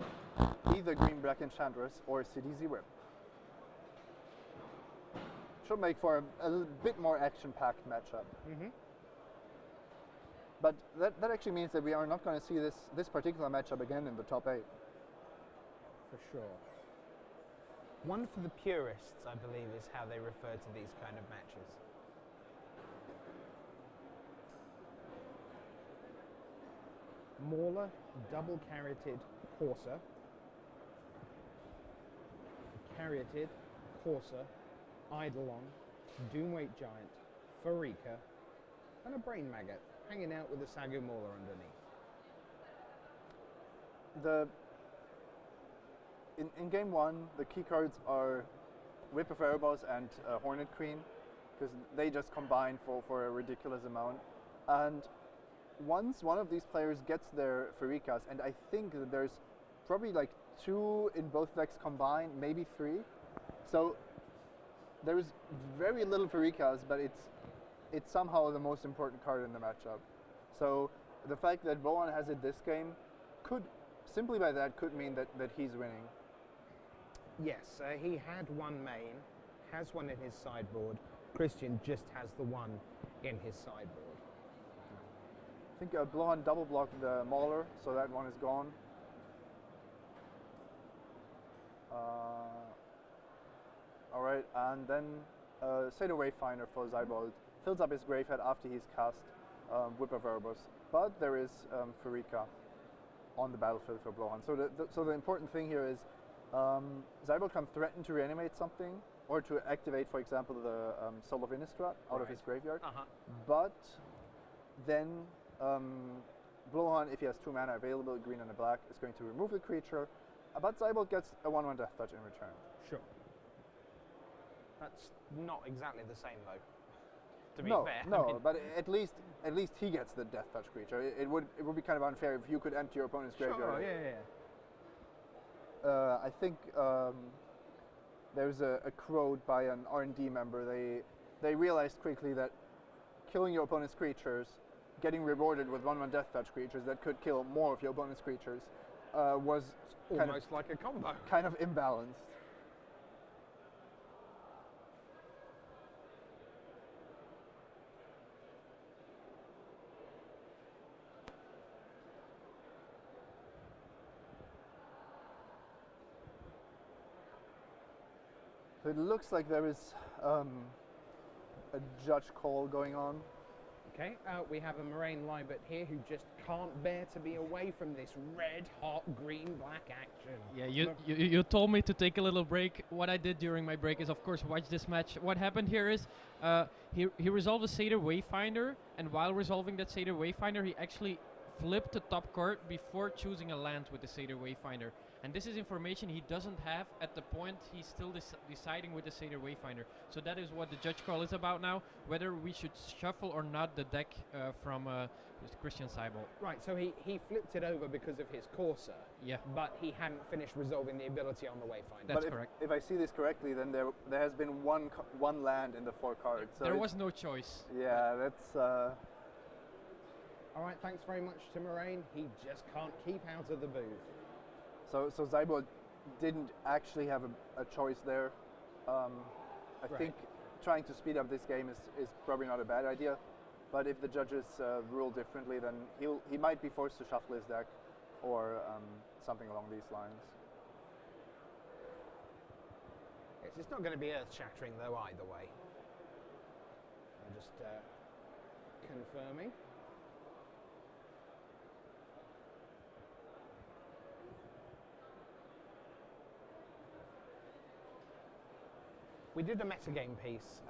S5: either Green-Black Enchantress or Sidisi Whip. Should make for a bit more action-packed matchup.
S6: Mm-hmm.
S5: But that actually means that we are not going to see this particular matchup again in the top 8.
S6: For sure. One for the purists, I believe, is how they refer to these kind of matches. Mauler, double carroted Corsa. Carroted Corsa, Eidolon, Doomweight Giant, Farika, and a Brain Maggot hanging out with a Sagu Mauler underneath.
S5: In game 1, the key cards are Whip of Erebos and Hornet Queen, because they just combine for a ridiculous amount. And once one of these players gets their Farikas, and I think that there's probably like 2 in both decks combined, maybe 3. So there is very little Farikas, but it's somehow the most important card in the matchup. So the fact that Bohan has it this game could, simply by that, could mean that he's winning.
S6: Yes, he had one main, has one in his sideboard. Christian just has the one in his sideboard.
S5: I think Blohan double blocked the Mauler, so that one is gone. Alright, and then say the Wayfinder for Seibold fills up his graveyard after he's cast Whip of Erebos, but there is Farika on the battlefield for Blohan. So the important thing here is Seibold can threaten to reanimate something or to activate, for example, the Soul of Innistrad out of his graveyard. But then Blohan, if he has 2 mana available, green and a black, is going to remove the creature. But Seibold gets a 1/1 Death Touch in return.
S6: Sure. That's not exactly the same, though. To be fair.
S5: No,
S6: I mean,
S5: but at least he gets the Death Touch creature. It would be kind of unfair if you could empty your opponent's graveyard.
S6: Sure, yeah.
S5: I think there's a quote by an R&D member. They realized quickly that killing your opponent's creatures, getting rewarded with 1/1 Death Touch creatures that could kill more of your opponent's creatures, was
S6: almost like a combo.
S5: Kind of imbalanced. So it looks like there is a judge call going on.
S6: Okay, we have a Moraine Libert here who just can't bear to be away from this red hot green-black action.
S3: Yeah, you told me to take a little break. What I did during my break is, of course, watch this match. What happened here is he resolved a Satyr Wayfinder, and while resolving that Satyr Wayfinder, he actually flipped the top card before choosing a land with the Satyr Wayfinder. And this is information he doesn't have at the point he's still deciding with the Satyr Wayfinder. So that is what the judge call is about now, whether we should shuffle or not the deck from Christian Seibel.
S6: Right, so he flipped it over because of his Corsair,
S3: Yeah.
S6: but he hadn't finished resolving the ability on the Wayfinder.
S3: That's
S5: but
S3: correct.
S5: If I see this correctly, then there has been one land in the 4 cards. So
S3: There was no choice.
S5: yeah, that's.
S6: All right, thanks very much to Moraine. He just can't keep out of the booth.
S5: So Seibel didn't actually have a choice there. I think trying to speed up this game is probably not a bad idea. But if the judges rule differently, then he might be forced to shuffle his deck or something along these lines.
S6: Yes, it's not going to be earth-shattering though either way. I'm just confirming. We did a metagame piece,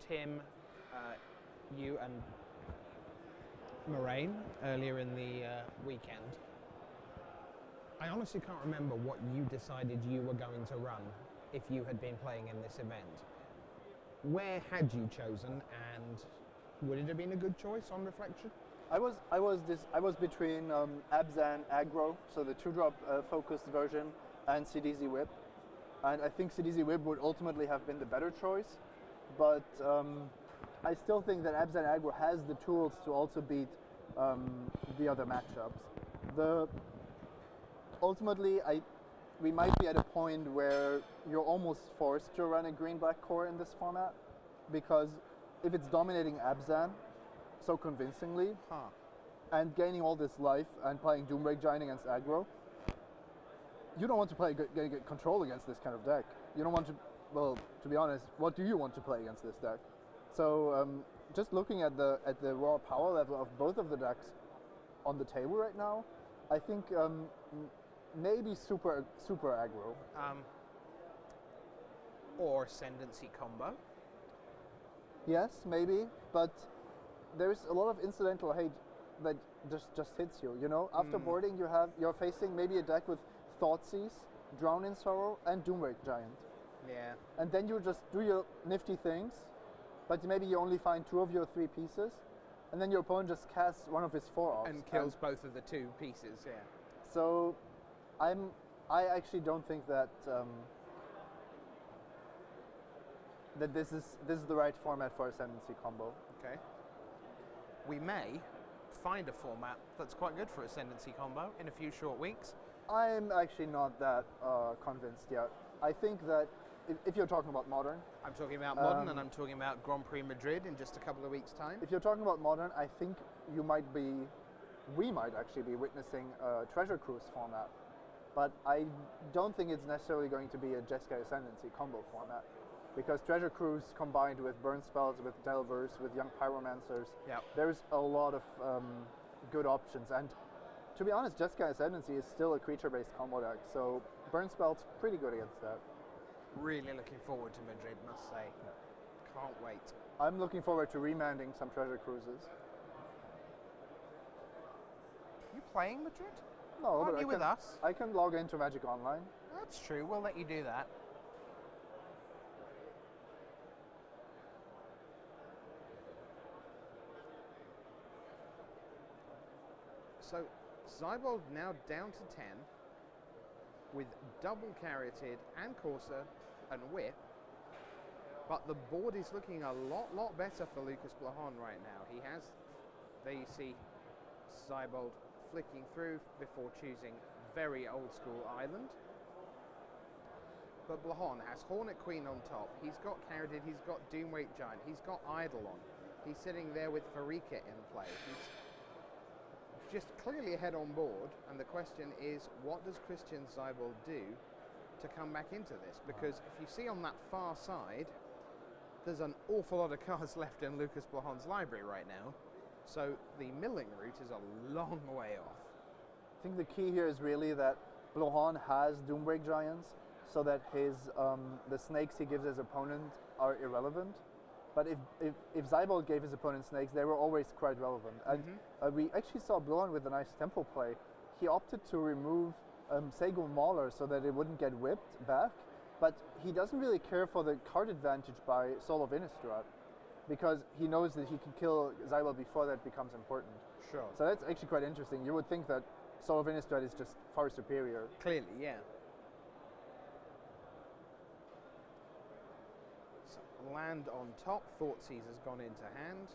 S6: Tim, you and Moraine, earlier in the weekend. I honestly can't remember what you decided you were going to run if you had been playing in this event. Where had you chosen, and would it have been a good choice on reflection?
S5: I was between Abzan Aggro, so the 2-drop focused version, and CDZ Whip. And I think CDZ Whip would ultimately have been the better choice, but I still think that Abzan Aggro has the tools to also beat the other matchups. Ultimately, we might be at a point where you're almost forced to run a green-black core in this format, because if it's dominating Abzan so convincingly and gaining all this life and playing Doomwreak Giant against aggro, you don't want to get control against this kind of deck. You don't want to, well, to be honest, what do you want to play against this deck? So just looking at the raw power level of both of the decks on the table right now, I think maybe super aggro.
S6: Or Ascendancy combo.
S5: Yes, maybe, but there's a lot of incidental hate that just hits you. You know, after boarding, you're facing maybe a deck with Thoughtseize, Drown in Sorrow, and Doomwreak Giant.
S6: Yeah.
S5: And then you just do your nifty things, but maybe you only find 2 of your 3 pieces, and then your opponent just casts one of his 4 offs.
S6: And kills both of the 2 pieces, yeah.
S5: So, I actually don't think that that this is the right format for Ascendancy combo.
S6: Okay. We may find a format that's quite good for Ascendancy combo in a few short weeks.
S5: I'm actually not that convinced yet. I think that if you're talking about Modern,
S6: I'm talking about Modern, and I'm talking about Grand Prix Madrid in just a couple of weeks' time.
S5: if you're talking about Modern, I think we might actually be witnessing a Treasure Cruise format. But I don't think it's necessarily going to be a Jeskai Ascendancy combo format, because Treasure Cruise combined with Burn Spells, with Delvers, with Young Pyromancers, there's a lot of good options. And to be honest, Jeskai Ascendancy is still a creature-based combo deck, so Burn Spell's pretty good against that.
S6: Really looking forward to Madrid, must say. Can't wait.
S5: I'm looking forward to remanding some Treasure Cruises.
S6: You playing Madrid?
S5: No,
S6: Aren't
S5: but
S6: you with us?
S5: I can log into Magic Online.
S6: That's true, we'll let you do that. So, Zybold now down to 10, with double Carroted and Corsair and Whip, but the board is looking a lot better for Lucas Blahan right now. He has, there you see Zybold flicking through before choosing very old school Island. But Blahan has Hornet Queen on top, he's got Carroted, he's got Doomwreak Giant, he's got Eidolon, he's sitting there with Farika in play. He's just clearly ahead on board, and the question is, what does Christian Zybold do to come back into this? Because if you see on that far side, there's an awful lot of cards left in Lucas Blahan's library right now. So the milling route is a long way off.
S5: I think the key here is really that Blohan has Doombreak Giants, so that his the snakes he gives his opponent are irrelevant. But if Zybold gave his opponent snakes, they were always quite relevant. And we actually saw Blohan with a nice tempo play. He opted to remove Sego Mauler so that it wouldn't get whipped back, but he doesn't really care for the card advantage by Soul of Innistrad, because he knows that he can kill Zybold before that becomes important.
S6: Sure.
S5: So that's actually quite interesting. You would think that Soul of Innistrad is just far superior.
S6: Clearly, yeah. So land on top, Thoughtseize has gone into hand.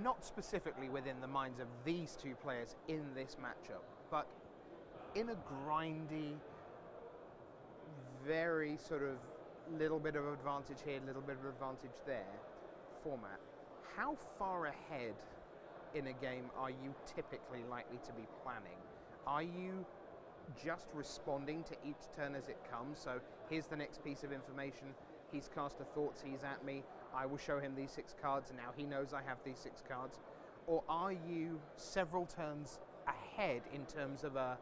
S6: Not specifically within the minds of these two players in this matchup, but in a grindy, very sort of little bit of advantage here, little bit of advantage there format, how far ahead in a game are you typically likely to be planning? Are you just responding to each turn as it comes? So here's the next piece of information. He's cast a Thoughtseize at me. I will show him these 6 cards, and now he knows I have these 6 cards. Or are you several turns ahead in terms of a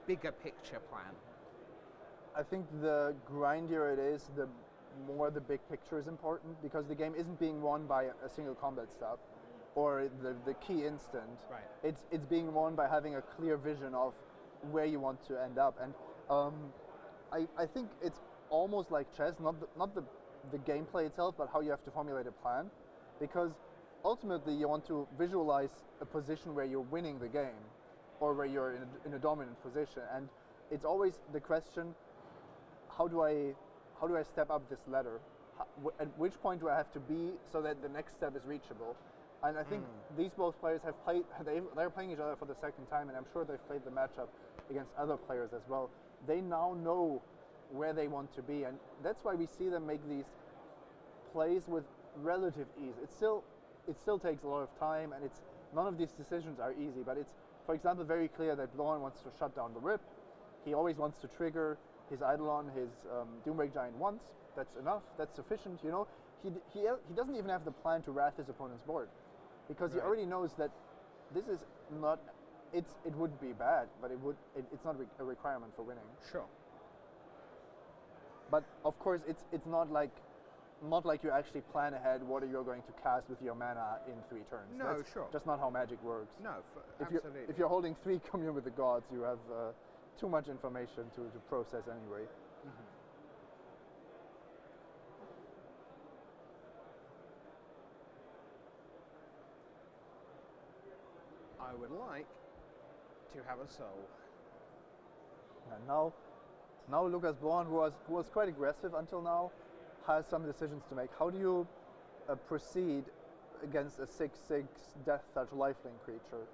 S6: bigger picture plan?
S5: I think the grindier it is, the more the big picture is important, because the game isn't being won by a single combat step or the key instant.
S6: Right.
S5: It's being won by having a clear vision of where you want to end up. And I think it's almost like chess, not the gameplay itself, but how you have to formulate a plan, because ultimately you want to visualize a position where you're winning the game or where you're in a dominant position. And it's always the question, how do I step up this ladder? At which point do I have to be so that the next step is reachable? And I think these both players have played, they're playing each other for the second time, and I'm sure they've played the matchup against other players as well. They now know where they want to be, and that's why we see them make these plays with relative ease. It still takes a lot of time, and none of these decisions are easy, but it's, for example, very clear that Blohan wants to shut down the rip. He always wants to trigger his Eidolon, his Doombreak Giant once. That's enough, that's sufficient, you know. He doesn't even have the plan to wrath his opponent's board, because he already knows that this is not, it would be bad, but it's not a requirement for winning.
S6: Sure.
S5: But of course, it's not like you actually plan ahead what you're going to cast with your mana in 3 turns.
S6: No,
S5: That's
S6: sure.
S5: just not how Magic works.
S6: No, absolutely.
S5: If you're holding 3 Commune with the Gods, you have too much information to process anyway.
S6: I would like to have a soul.
S5: And now Lucas Blohan, who was quite aggressive until now, has some decisions to make. How do you proceed against a 6/6 Death Touch lifelink creature?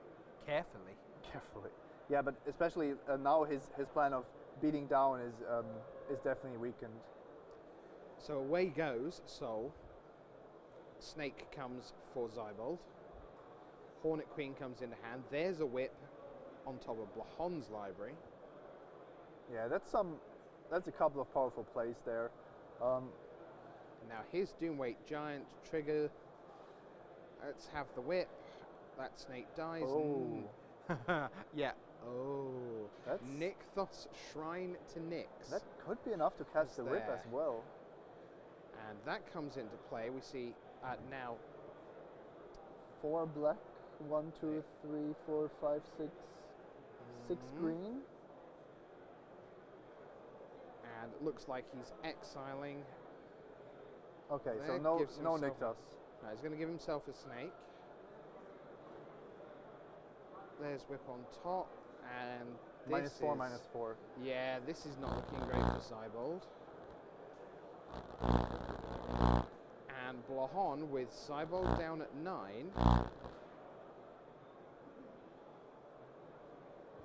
S6: Carefully.
S5: Carefully. Yeah, but especially now his plan of beating down is definitely weakened.
S6: So away goes Soul. Snake comes for Zybold. Hornet Queen comes into hand. There's a whip on top of Blohan's library.
S5: Yeah, that's a couple of powerful plays there.
S6: Now his Doomweight Giant trigger. Let's have the whip. That snake dies.
S5: Oh.
S6: Yeah. Oh.
S5: That's
S6: Nykthos Shrine to Nyx.
S5: That could be enough to catch
S6: Is
S5: the rip
S6: there.
S5: as well.
S6: And that comes into play. We see now
S5: 4 black, 1, 2, 3, 4, 5, 6, 6 green.
S6: And it looks like he's exiling.
S5: Okay, so
S6: There,
S5: no
S6: gives himself
S5: Nykthos.
S6: No, he's going to give himself a snake. There's whip on top, and this
S5: -4,
S6: is,
S5: -4.
S6: Yeah, this is not looking great for Zybold. And Blohan with Zybold down at 9.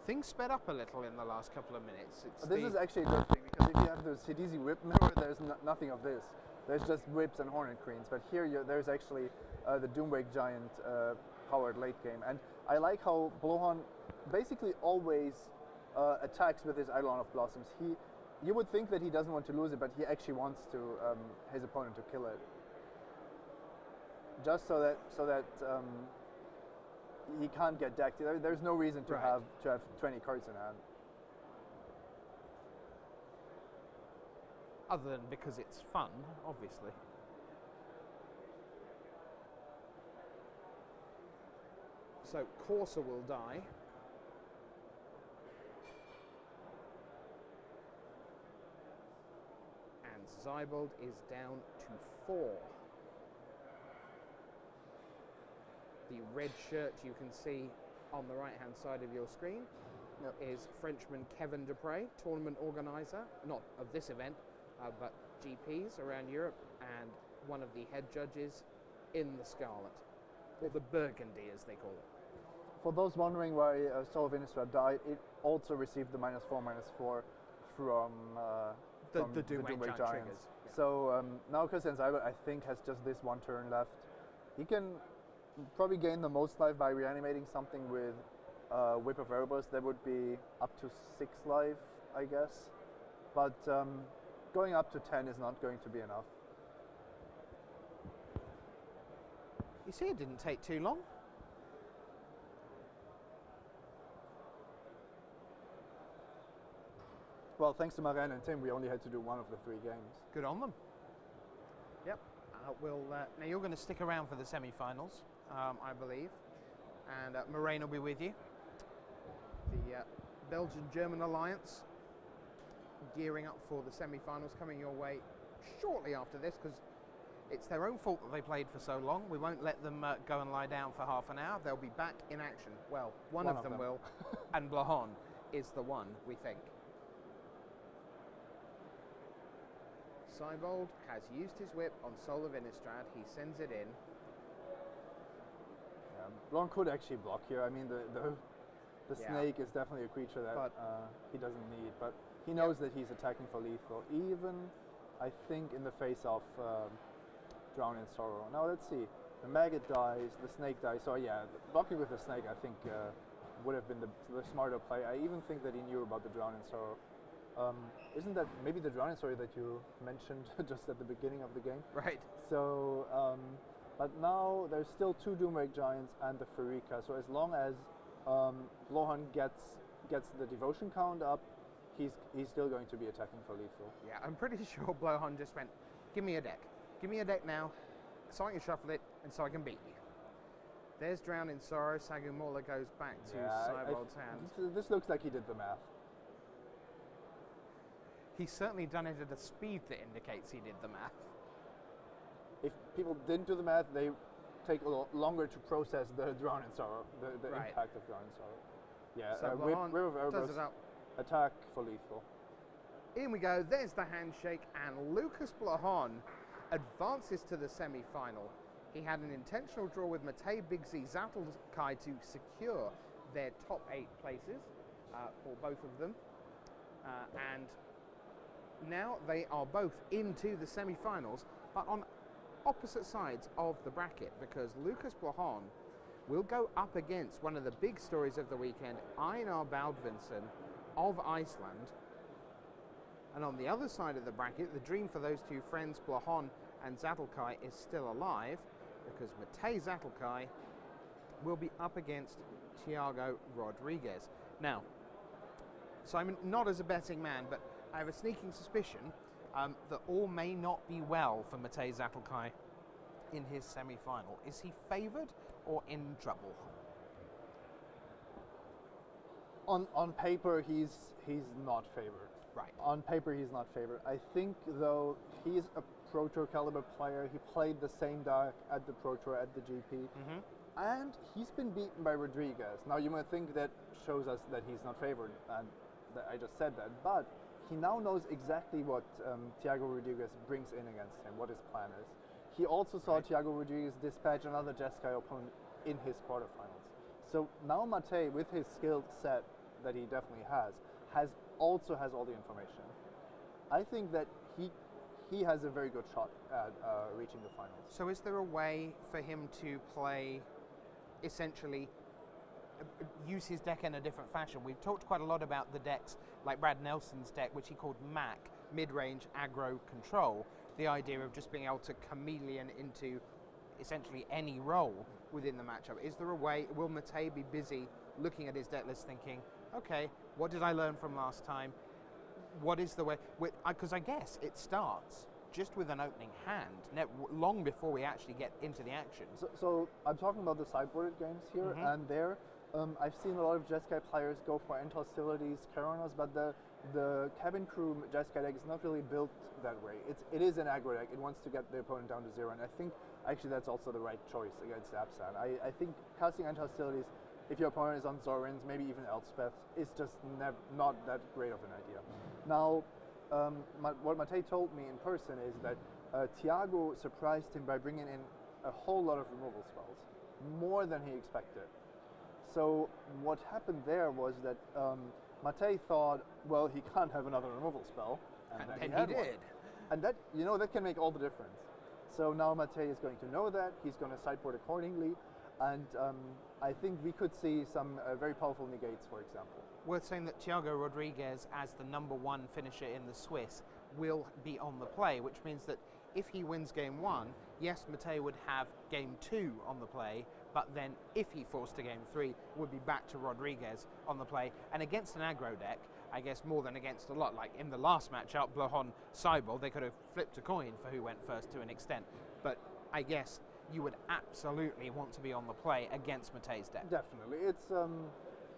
S6: Things sped up a little in the last couple of minutes.
S5: This is actually a good thing, because if you have the Sidisi whip mirror, there's nothing of this. There's just whips and Hornet Queens, but here there's actually the Doomwake Giant powered late game. And I like how Blohan basically always attacks with his Eidolon of Blossoms. you would think that he doesn't want to lose it, but he actually wants to his opponent to kill it, just so that he can't get decked. There's no reason to have 20 cards in hand.
S6: Other than because it's fun, obviously. So Corsa will die. And Zybold is down to 4. The red shirt you can see on the right-hand side of your screen is Frenchman Kevin Dupre, tournament organizer, not of this event, but GPs around Europe, and one of the head judges in the Scarlet, or the Burgundy as they call it.
S5: For those wondering why Soul of Innistrad died, it also received the -4/-4 from
S6: the Doomwave
S5: Giants. Yeah. So now Christian Zybold, I think, has just this one turn left. He can probably gain the most life by reanimating something with Whip of Erebus. That would be up to 6 life, I guess. But going up to 10 is not going to be enough.
S6: You see, it didn't take too long.
S5: Well, thanks to Maren and Tim, we only had to do one of the 3 games.
S6: Good on them. Yep. Now you're going to stick around for the semi-finals, I believe, and Moraine will be with you. The Belgian-German alliance gearing up for the semi-finals, coming your way shortly after this, because it's their own fault that they played for so long. We won't let them go and lie down for half an hour. They'll be back in action. Well, one of them will, and Blahon is the one, we think. Zybold has used his whip on Soul of Innistrad. He sends it in.
S5: Blahon could actually block here. I mean, the snake is definitely a creature that he doesn't need, but he knows that he's attacking for lethal, even, I think, in the face of Drown in Sorrow. Now, let's see. The maggot dies, the snake dies. So, yeah, blocking with the snake, I think, would have been the smarter play. I even think that he knew about the Drown in Sorrow. Isn't that maybe the Drown in Sorrow that you mentioned just at the beginning of the game?
S6: Right.
S5: So, but now there's still 2 Doomwake Giants and the Pharika. So as long as Blahon gets the devotion count up, he's still going to be attacking for lethal.
S6: Yeah, I'm pretty sure Blahon just went, give me a deck. Give me a deck now, so I can shuffle it, and so I can beat you. There's Drown in Sorrow. Sagumorla goes back to Zybold's hand.
S5: This looks like he did the math.
S6: He's certainly done it at a speed that indicates he did the math.
S5: If people didn't do the math, they take a lot longer to process the Drown in Sorrow, the impact of Drown in Sorrow. Yeah,
S6: so
S5: Whip does it up. Attack for lethal.
S6: In we go. There's the handshake, and Lucas Blahon advances to the semi-final. He had an intentional draw with Matej, Big Z, Zatlkaj to secure their top 8 places for both of them, and now they are both into the semi-finals, but on opposite sides of the bracket, because Lucas Blahon will go up against one of the big stories of the weekend, Einar Baldvinsson of Iceland. And on the other side of the bracket, the dream for those 2 friends, Blahon and Zatlkaj, is still alive, because Matej Zatlkaj will be up against Thiago Rodriguez. Now, Simon, not as a betting man, but I have a sneaking suspicion that all may not be well for Matej Zatlkaj in his semi-final. Is he favoured or in trouble?
S5: On paper, he's not favoured.
S6: Right.
S5: On paper, he's not favoured. I think, though, he's a Pro Tour caliber player. He played the same deck at the Pro Tour, at the GP. And he's been beaten by Rodriguez. Now, you might think that shows us that he's not favoured, and I just said that. But he now knows exactly what Thiago Rodriguez brings in against him, what his plan is. He also saw Thiago Rodriguez dispatch another Jeskai opponent in his quarterfinals. So now Matej, with his skill set that he definitely has all the information. I think that he has a very good shot at reaching the finals.
S6: So is there a way for him to play essentially use his deck in a different fashion. We've talked quite a lot about the decks like Brad Nelson's deck, which he called MAC, mid-range aggro control. The idea of just being able to chameleon into essentially any role within the matchup. Is there a way, will Matej be busy looking at his deck list thinking, okay, what did I learn from last time? What is the way? Because I guess it starts just with an opening hand, long before we actually get into the action.
S5: So I'm talking about the sideboarded games here, and there I've seen a lot of Jeskai players go for End Hostilities, Karanos, but the Cabin Crew Jeskai deck is not really built that way. It is an aggro deck. It wants to get the opponent down to 0, and I think actually that's also the right choice against Absan. I think casting End Hostilities, if your opponent is on Zorins, maybe even Elspeth, is just not that great of an idea. Now, what Matej told me in person is that Thiago surprised him by bringing in a whole lot of removal spells, more than he expected. So what happened there was that Matej thought, well, he can't have another removal spell, and then he did. And that, you know, that can make all the difference. So now Matej is going to know that, he's going to sideboard accordingly, and I think we could see some very powerful negates, for example.
S6: Worth saying that Thiago Rodriguez, as the #1 finisher in the Swiss, will be on the play, which means that if he wins game 1, yes, Matej would have game 2 on the play, but then if he forced to game 3, would be back to Rodriguez on the play. And against an aggro deck, I guess more than against a lot, like in the last matchup, Blahon Seibel, they could have flipped a coin for who went first to an extent. But I guess you would absolutely want to be on the play against Matej's deck.
S5: Definitely.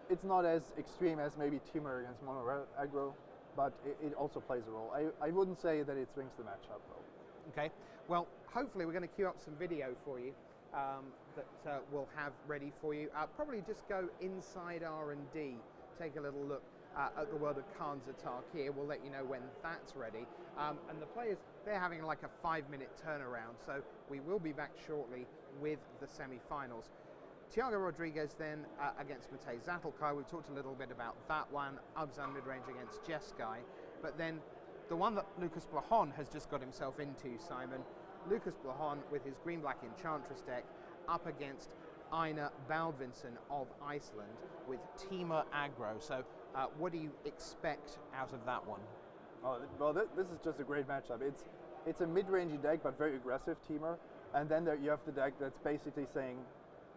S5: It's not as extreme as maybe Timur against mono aggro, but it also plays a role. I wouldn't say that it swings the matchup, though.
S6: Okay, well, hopefully we're going to queue up some video for you that we'll have ready for you. Probably just go inside R&D, take a little look at the world of Khan Zatlkaj here. We'll let you know when that's ready. And the players, they're having like a 5-minute turnaround, so we will be back shortly with the semi-finals. Thiago Rodriguez then against Matej Zatlkaj. We've talked a little bit about that one. Abzan mid-range against Jeskai. But then the one that Lucas Blahon has just got himself into, Simon. Lucas Blahon with his green-black Enchantress deck up against Einar Baldvinsson of Iceland with Timur aggro. So what do you expect out of that one?
S5: Oh, well, this is just a great matchup. It's a mid-rangey deck, but very aggressive Timur. And then there you have the deck that's basically saying,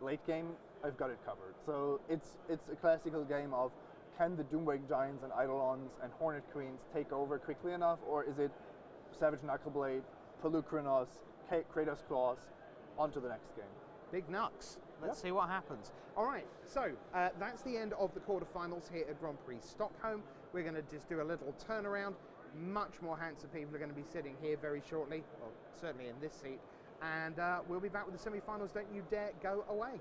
S5: late game, I've got it covered. So it's a classical game of, can the Doomwake Giants and Eidolons and Hornet Queens take over quickly enough, or is it Savage Knuckleblade, Pelukrinos, Kratos Claws, on to the next game?
S6: Big Nux. Let's see what happens. All right, so that's the end of the quarterfinals here at Grand Prix Stockholm. We're going to just do a little turnaround. Much more handsome people are going to be sitting here very shortly, or certainly in this seat. And we'll be back with the semi-finals. Don't you dare go away.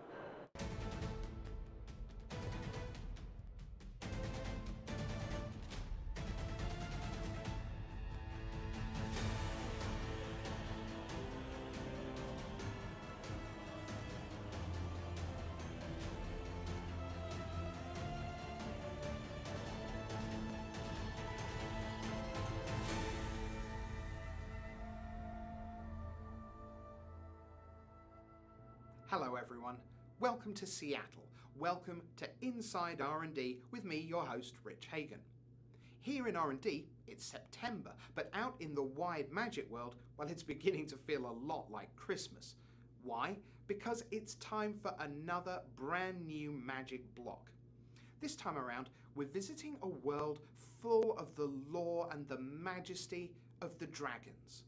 S6: Hello everyone, welcome to Seattle. Welcome to Inside R&D with me, your host, Rich Hagan. Here in R&D, it's September, but out in the wide magic world, well, it's beginning to feel a lot like Christmas. Why? Because it's time for another brand new magic block. This time around, we're visiting a world full of the lore and the majesty of the dragons.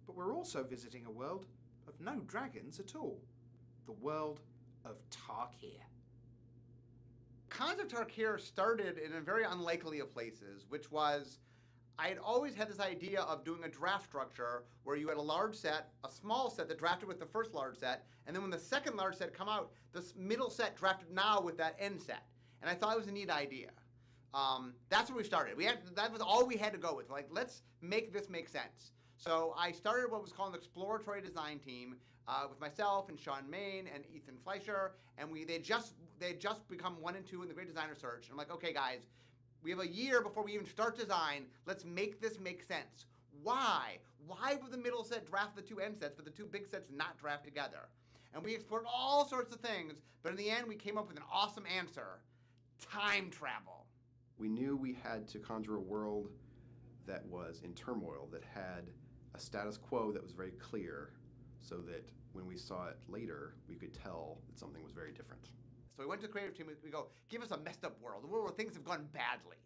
S6: But we're also visiting a world of no dragons at all. The world of Tarkir.
S7: Khans of Tarkir started in a very unlikely of places, which was, I had always had this idea of doing a draft structure where you had a large set, a small set that drafted with the first large set, and then when the second large set come out, the middle set drafted now with that end set. And I thought it was a neat idea. That's where we started. That was all we had to go with. Like, let's make this make sense. So I started what was called an exploratory design team with myself and Sean Main and Ethan Fleischer, and they had just become 1 and 2 in the Great Designer Search. And I'm like, okay, guys, we have a year before we even start design. Let's make this make sense. Why? Why would the middle set draft the 2 end sets, but the 2 big sets not draft together? and we explored all sorts of things, but in the end we came up with an awesome answer. Time travel.
S8: We knew we had to conjure a world that was in turmoil, that had a status quo that was very clear, so that when we saw it later, we could tell that something was very different.
S7: So we went to the creative team, we go, give us a messed up world, a world where things have gone badly.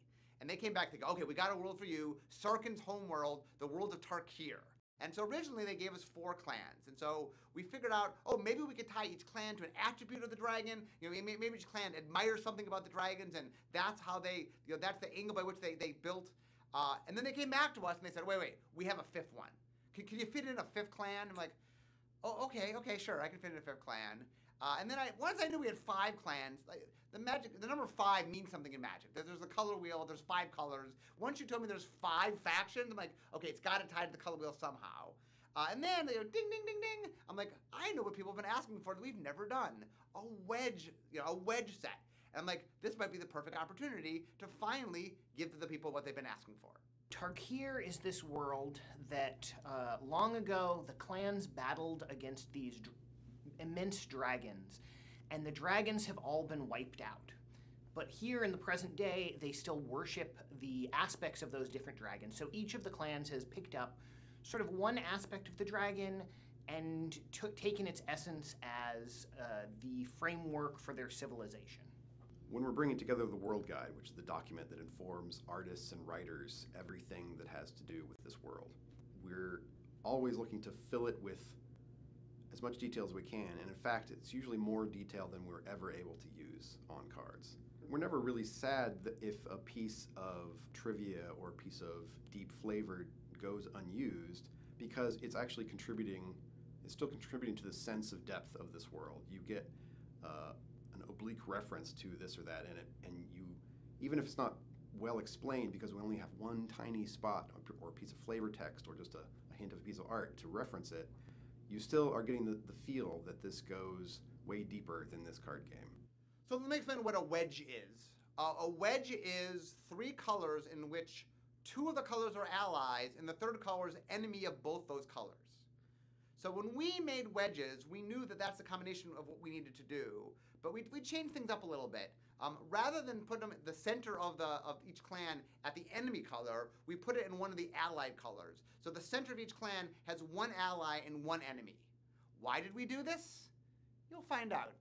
S7: And they came back, they go, okay, we got a world for you, Sarkin's home world, the world of Tarkir. And so originally they gave us 4 clans. And so we figured out, oh, maybe we could tie each clan to an attribute of the dragon. You know, maybe each clan admires something about the dragons, and that's how they, you know, that's the angle by which they built. And then they came back to us and they said, wait, we have a 5th one. Can you fit in a 5th clan? I'm like, oh, okay, sure, I can fit in a 5th clan. And then once I knew we had 5 clans, like, the number 5 means something in Magic. There's a color wheel, there's 5 colors. Once you told me there's 5 factions, I'm like, okay, it's got to tie to the color wheel somehow. And then they go ding, ding, ding, ding. I'm like, I know what people have been asking for that we've never done. A wedge set. And I'm like, this might be the perfect opportunity to finally give to the people what they've been asking for.
S9: Tarkir is this world that long ago the clans battled against these immense dragons, and the dragons have all been wiped out. But here in the present day, they still worship the aspects of those different dragons. So each of the clans has picked up sort of one aspect of the dragon and taken its essence as the framework for their civilization.
S8: When we're bringing together the World Guide, which is the document that informs artists and writers everything that has to do with this world, we're always looking to fill it with as much detail as we can, and in fact, it's usually more detail than we're ever able to use on cards. We're never really sad that if a piece of trivia or a piece of deep flavor goes unused, because it's actually still contributing to the sense of depth of this world. You get an oblique reference to this or that in it, and you, even if it's not well explained, because we only have one tiny spot or a piece of flavor text or just a hint of a piece of art to reference it, you still are getting the feel that this goes way deeper than this card game.
S7: So let me explain what a wedge is. A wedge is 3 colors in which 2 of the colors are allies and the 3rd color is enemy of both those colors. So when we made wedges, we knew that that's the combination of what we needed to do, but we changed things up a little bit. Rather than put them at the center of each clan at the enemy color, we put it in one of the allied colors. So the center of each clan has 1 ally and 1 enemy. Why did we do this? You'll find out.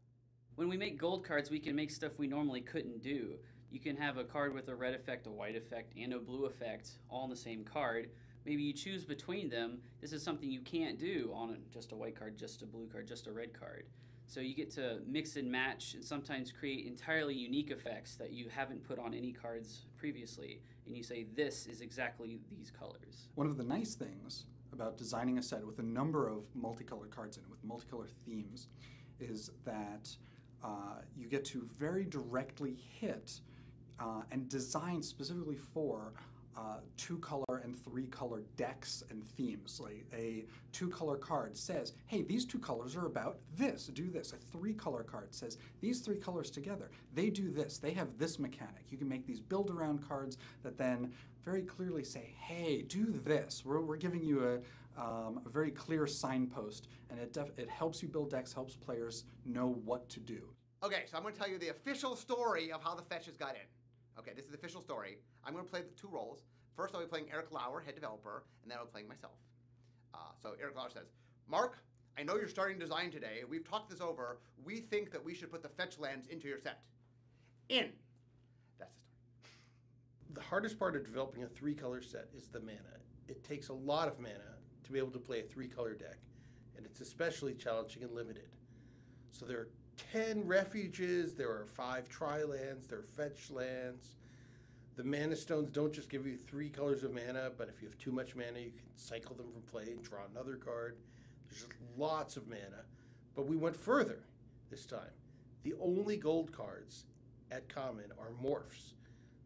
S10: When we make gold cards, we can make stuff we normally couldn't do. You can have a card with a red effect, a white effect, and a blue effect all in the same card. Maybe you choose between them. This is something you can't do on just a white card, just a blue card, just a red card. So you get to mix and match and sometimes create entirely unique effects that you haven't put on any cards previously. And you say, this is exactly these colors.
S11: One of the nice things about designing a set with a number of multicolored cards in it, with multicolored themes, is that you get to very directly hit and design specifically for 2-color and 3-color decks and themes. Like a 2-color card says, hey, these 2 colors are about this, do this. A 3-color card says, these 3 colors together, they do this, they have this mechanic. You can make these build-around cards that then very clearly say, hey, do this. We're giving you a very clear signpost, and it helps you build decks, helps players know what to do.
S7: Okay, so I'm going to tell you the official story of how the fetches got in. Okay, this is the official story. I'm going to play the 2 roles. First, I'll be playing Eric Lauer, head developer, and then I'll be playing myself. So Eric Lauer says, Mark, I know you're starting design today. We've talked this over. We think that we should put the fetch lands into your set. In. That's the story.
S12: The hardest part of developing a 3-color set is the mana. It takes a lot of mana to be able to play a 3-color deck, and it's especially challenging and limited. So there are 10 refuges, there are 5 tri-lands, there are fetch lands. The mana stones don't just give you 3 colors of mana, but if you have too much mana, you can cycle them from play and draw another card. There's just lots of mana. But we went further this time. The only gold cards at common are morphs.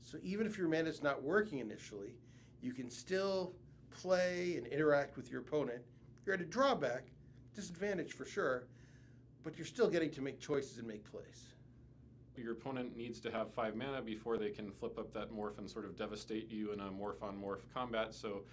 S12: So even if your mana is not working initially, you can still play and interact with your opponent. You're at a drawback, disadvantage for sure, but you're still getting to make choices and make plays.
S13: Your opponent needs to have 5 mana before they can flip up that morph and sort of devastate you in a morph-on-morph combat, so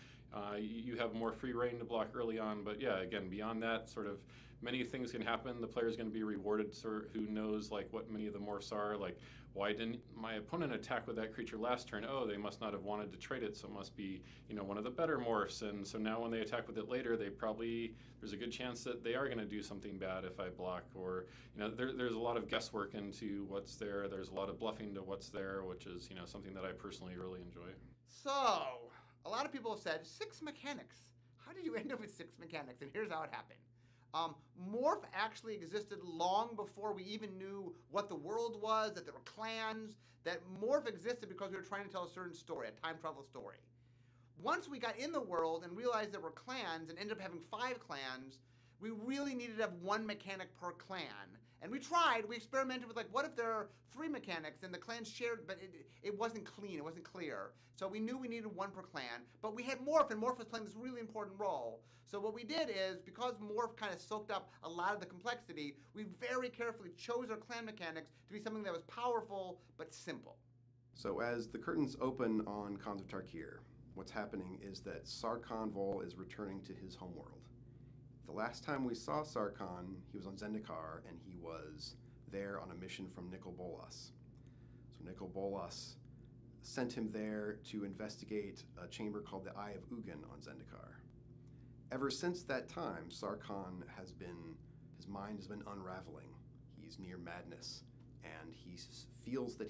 S13: you have more free reign to block early on, but yeah, again, beyond that, sort of many things can happen. The player's going to be rewarded. So who knows like what many of the morphs are? Like, why didn't my opponent attack with that creature last turn? Oh, they must not have wanted to trade it, so it must be, you know, one of the better morphs. And so now when they attack with it later, there's a good chance that they are going to do something bad if I block. Or, you know, there's a lot of guesswork into what's there. There's a lot of bluffing to what's there, which is, you know, something that I personally really enjoy.
S7: So, a lot of people have said 6 mechanics. How did you end up with 6 mechanics? And here's how it happened. Morph actually existed long before we even knew what the world was, that there were clans, that Morph existed because we were trying to tell a certain story, a time travel story. Once we got in the world and realized there were clans and ended up having 5 clans, we really needed to have 1 mechanic per clan. And we experimented with like, what if there are 3 mechanics and the clans shared, but it wasn't clean, it wasn't clear. So we knew we needed 1 per clan, but we had Morph, and Morph was playing this really important role. So what we did is, because Morph kind of soaked up a lot of the complexity, we very carefully chose our clan mechanics to be something that was powerful, but simple.
S8: So as the curtains open on Khans of Tarkir, what's happening is that Sarkhan Vol is returning to his homeworld. The last time we saw Sarkhan, he was on Zendikar, and he was there on a mission from Nicol Bolas. So Nicol Bolas sent him there to investigate a chamber called the Eye of Ugin on Zendikar. Ever since that time, Sarkhan his mind has been unraveling. He's near madness, and he feels that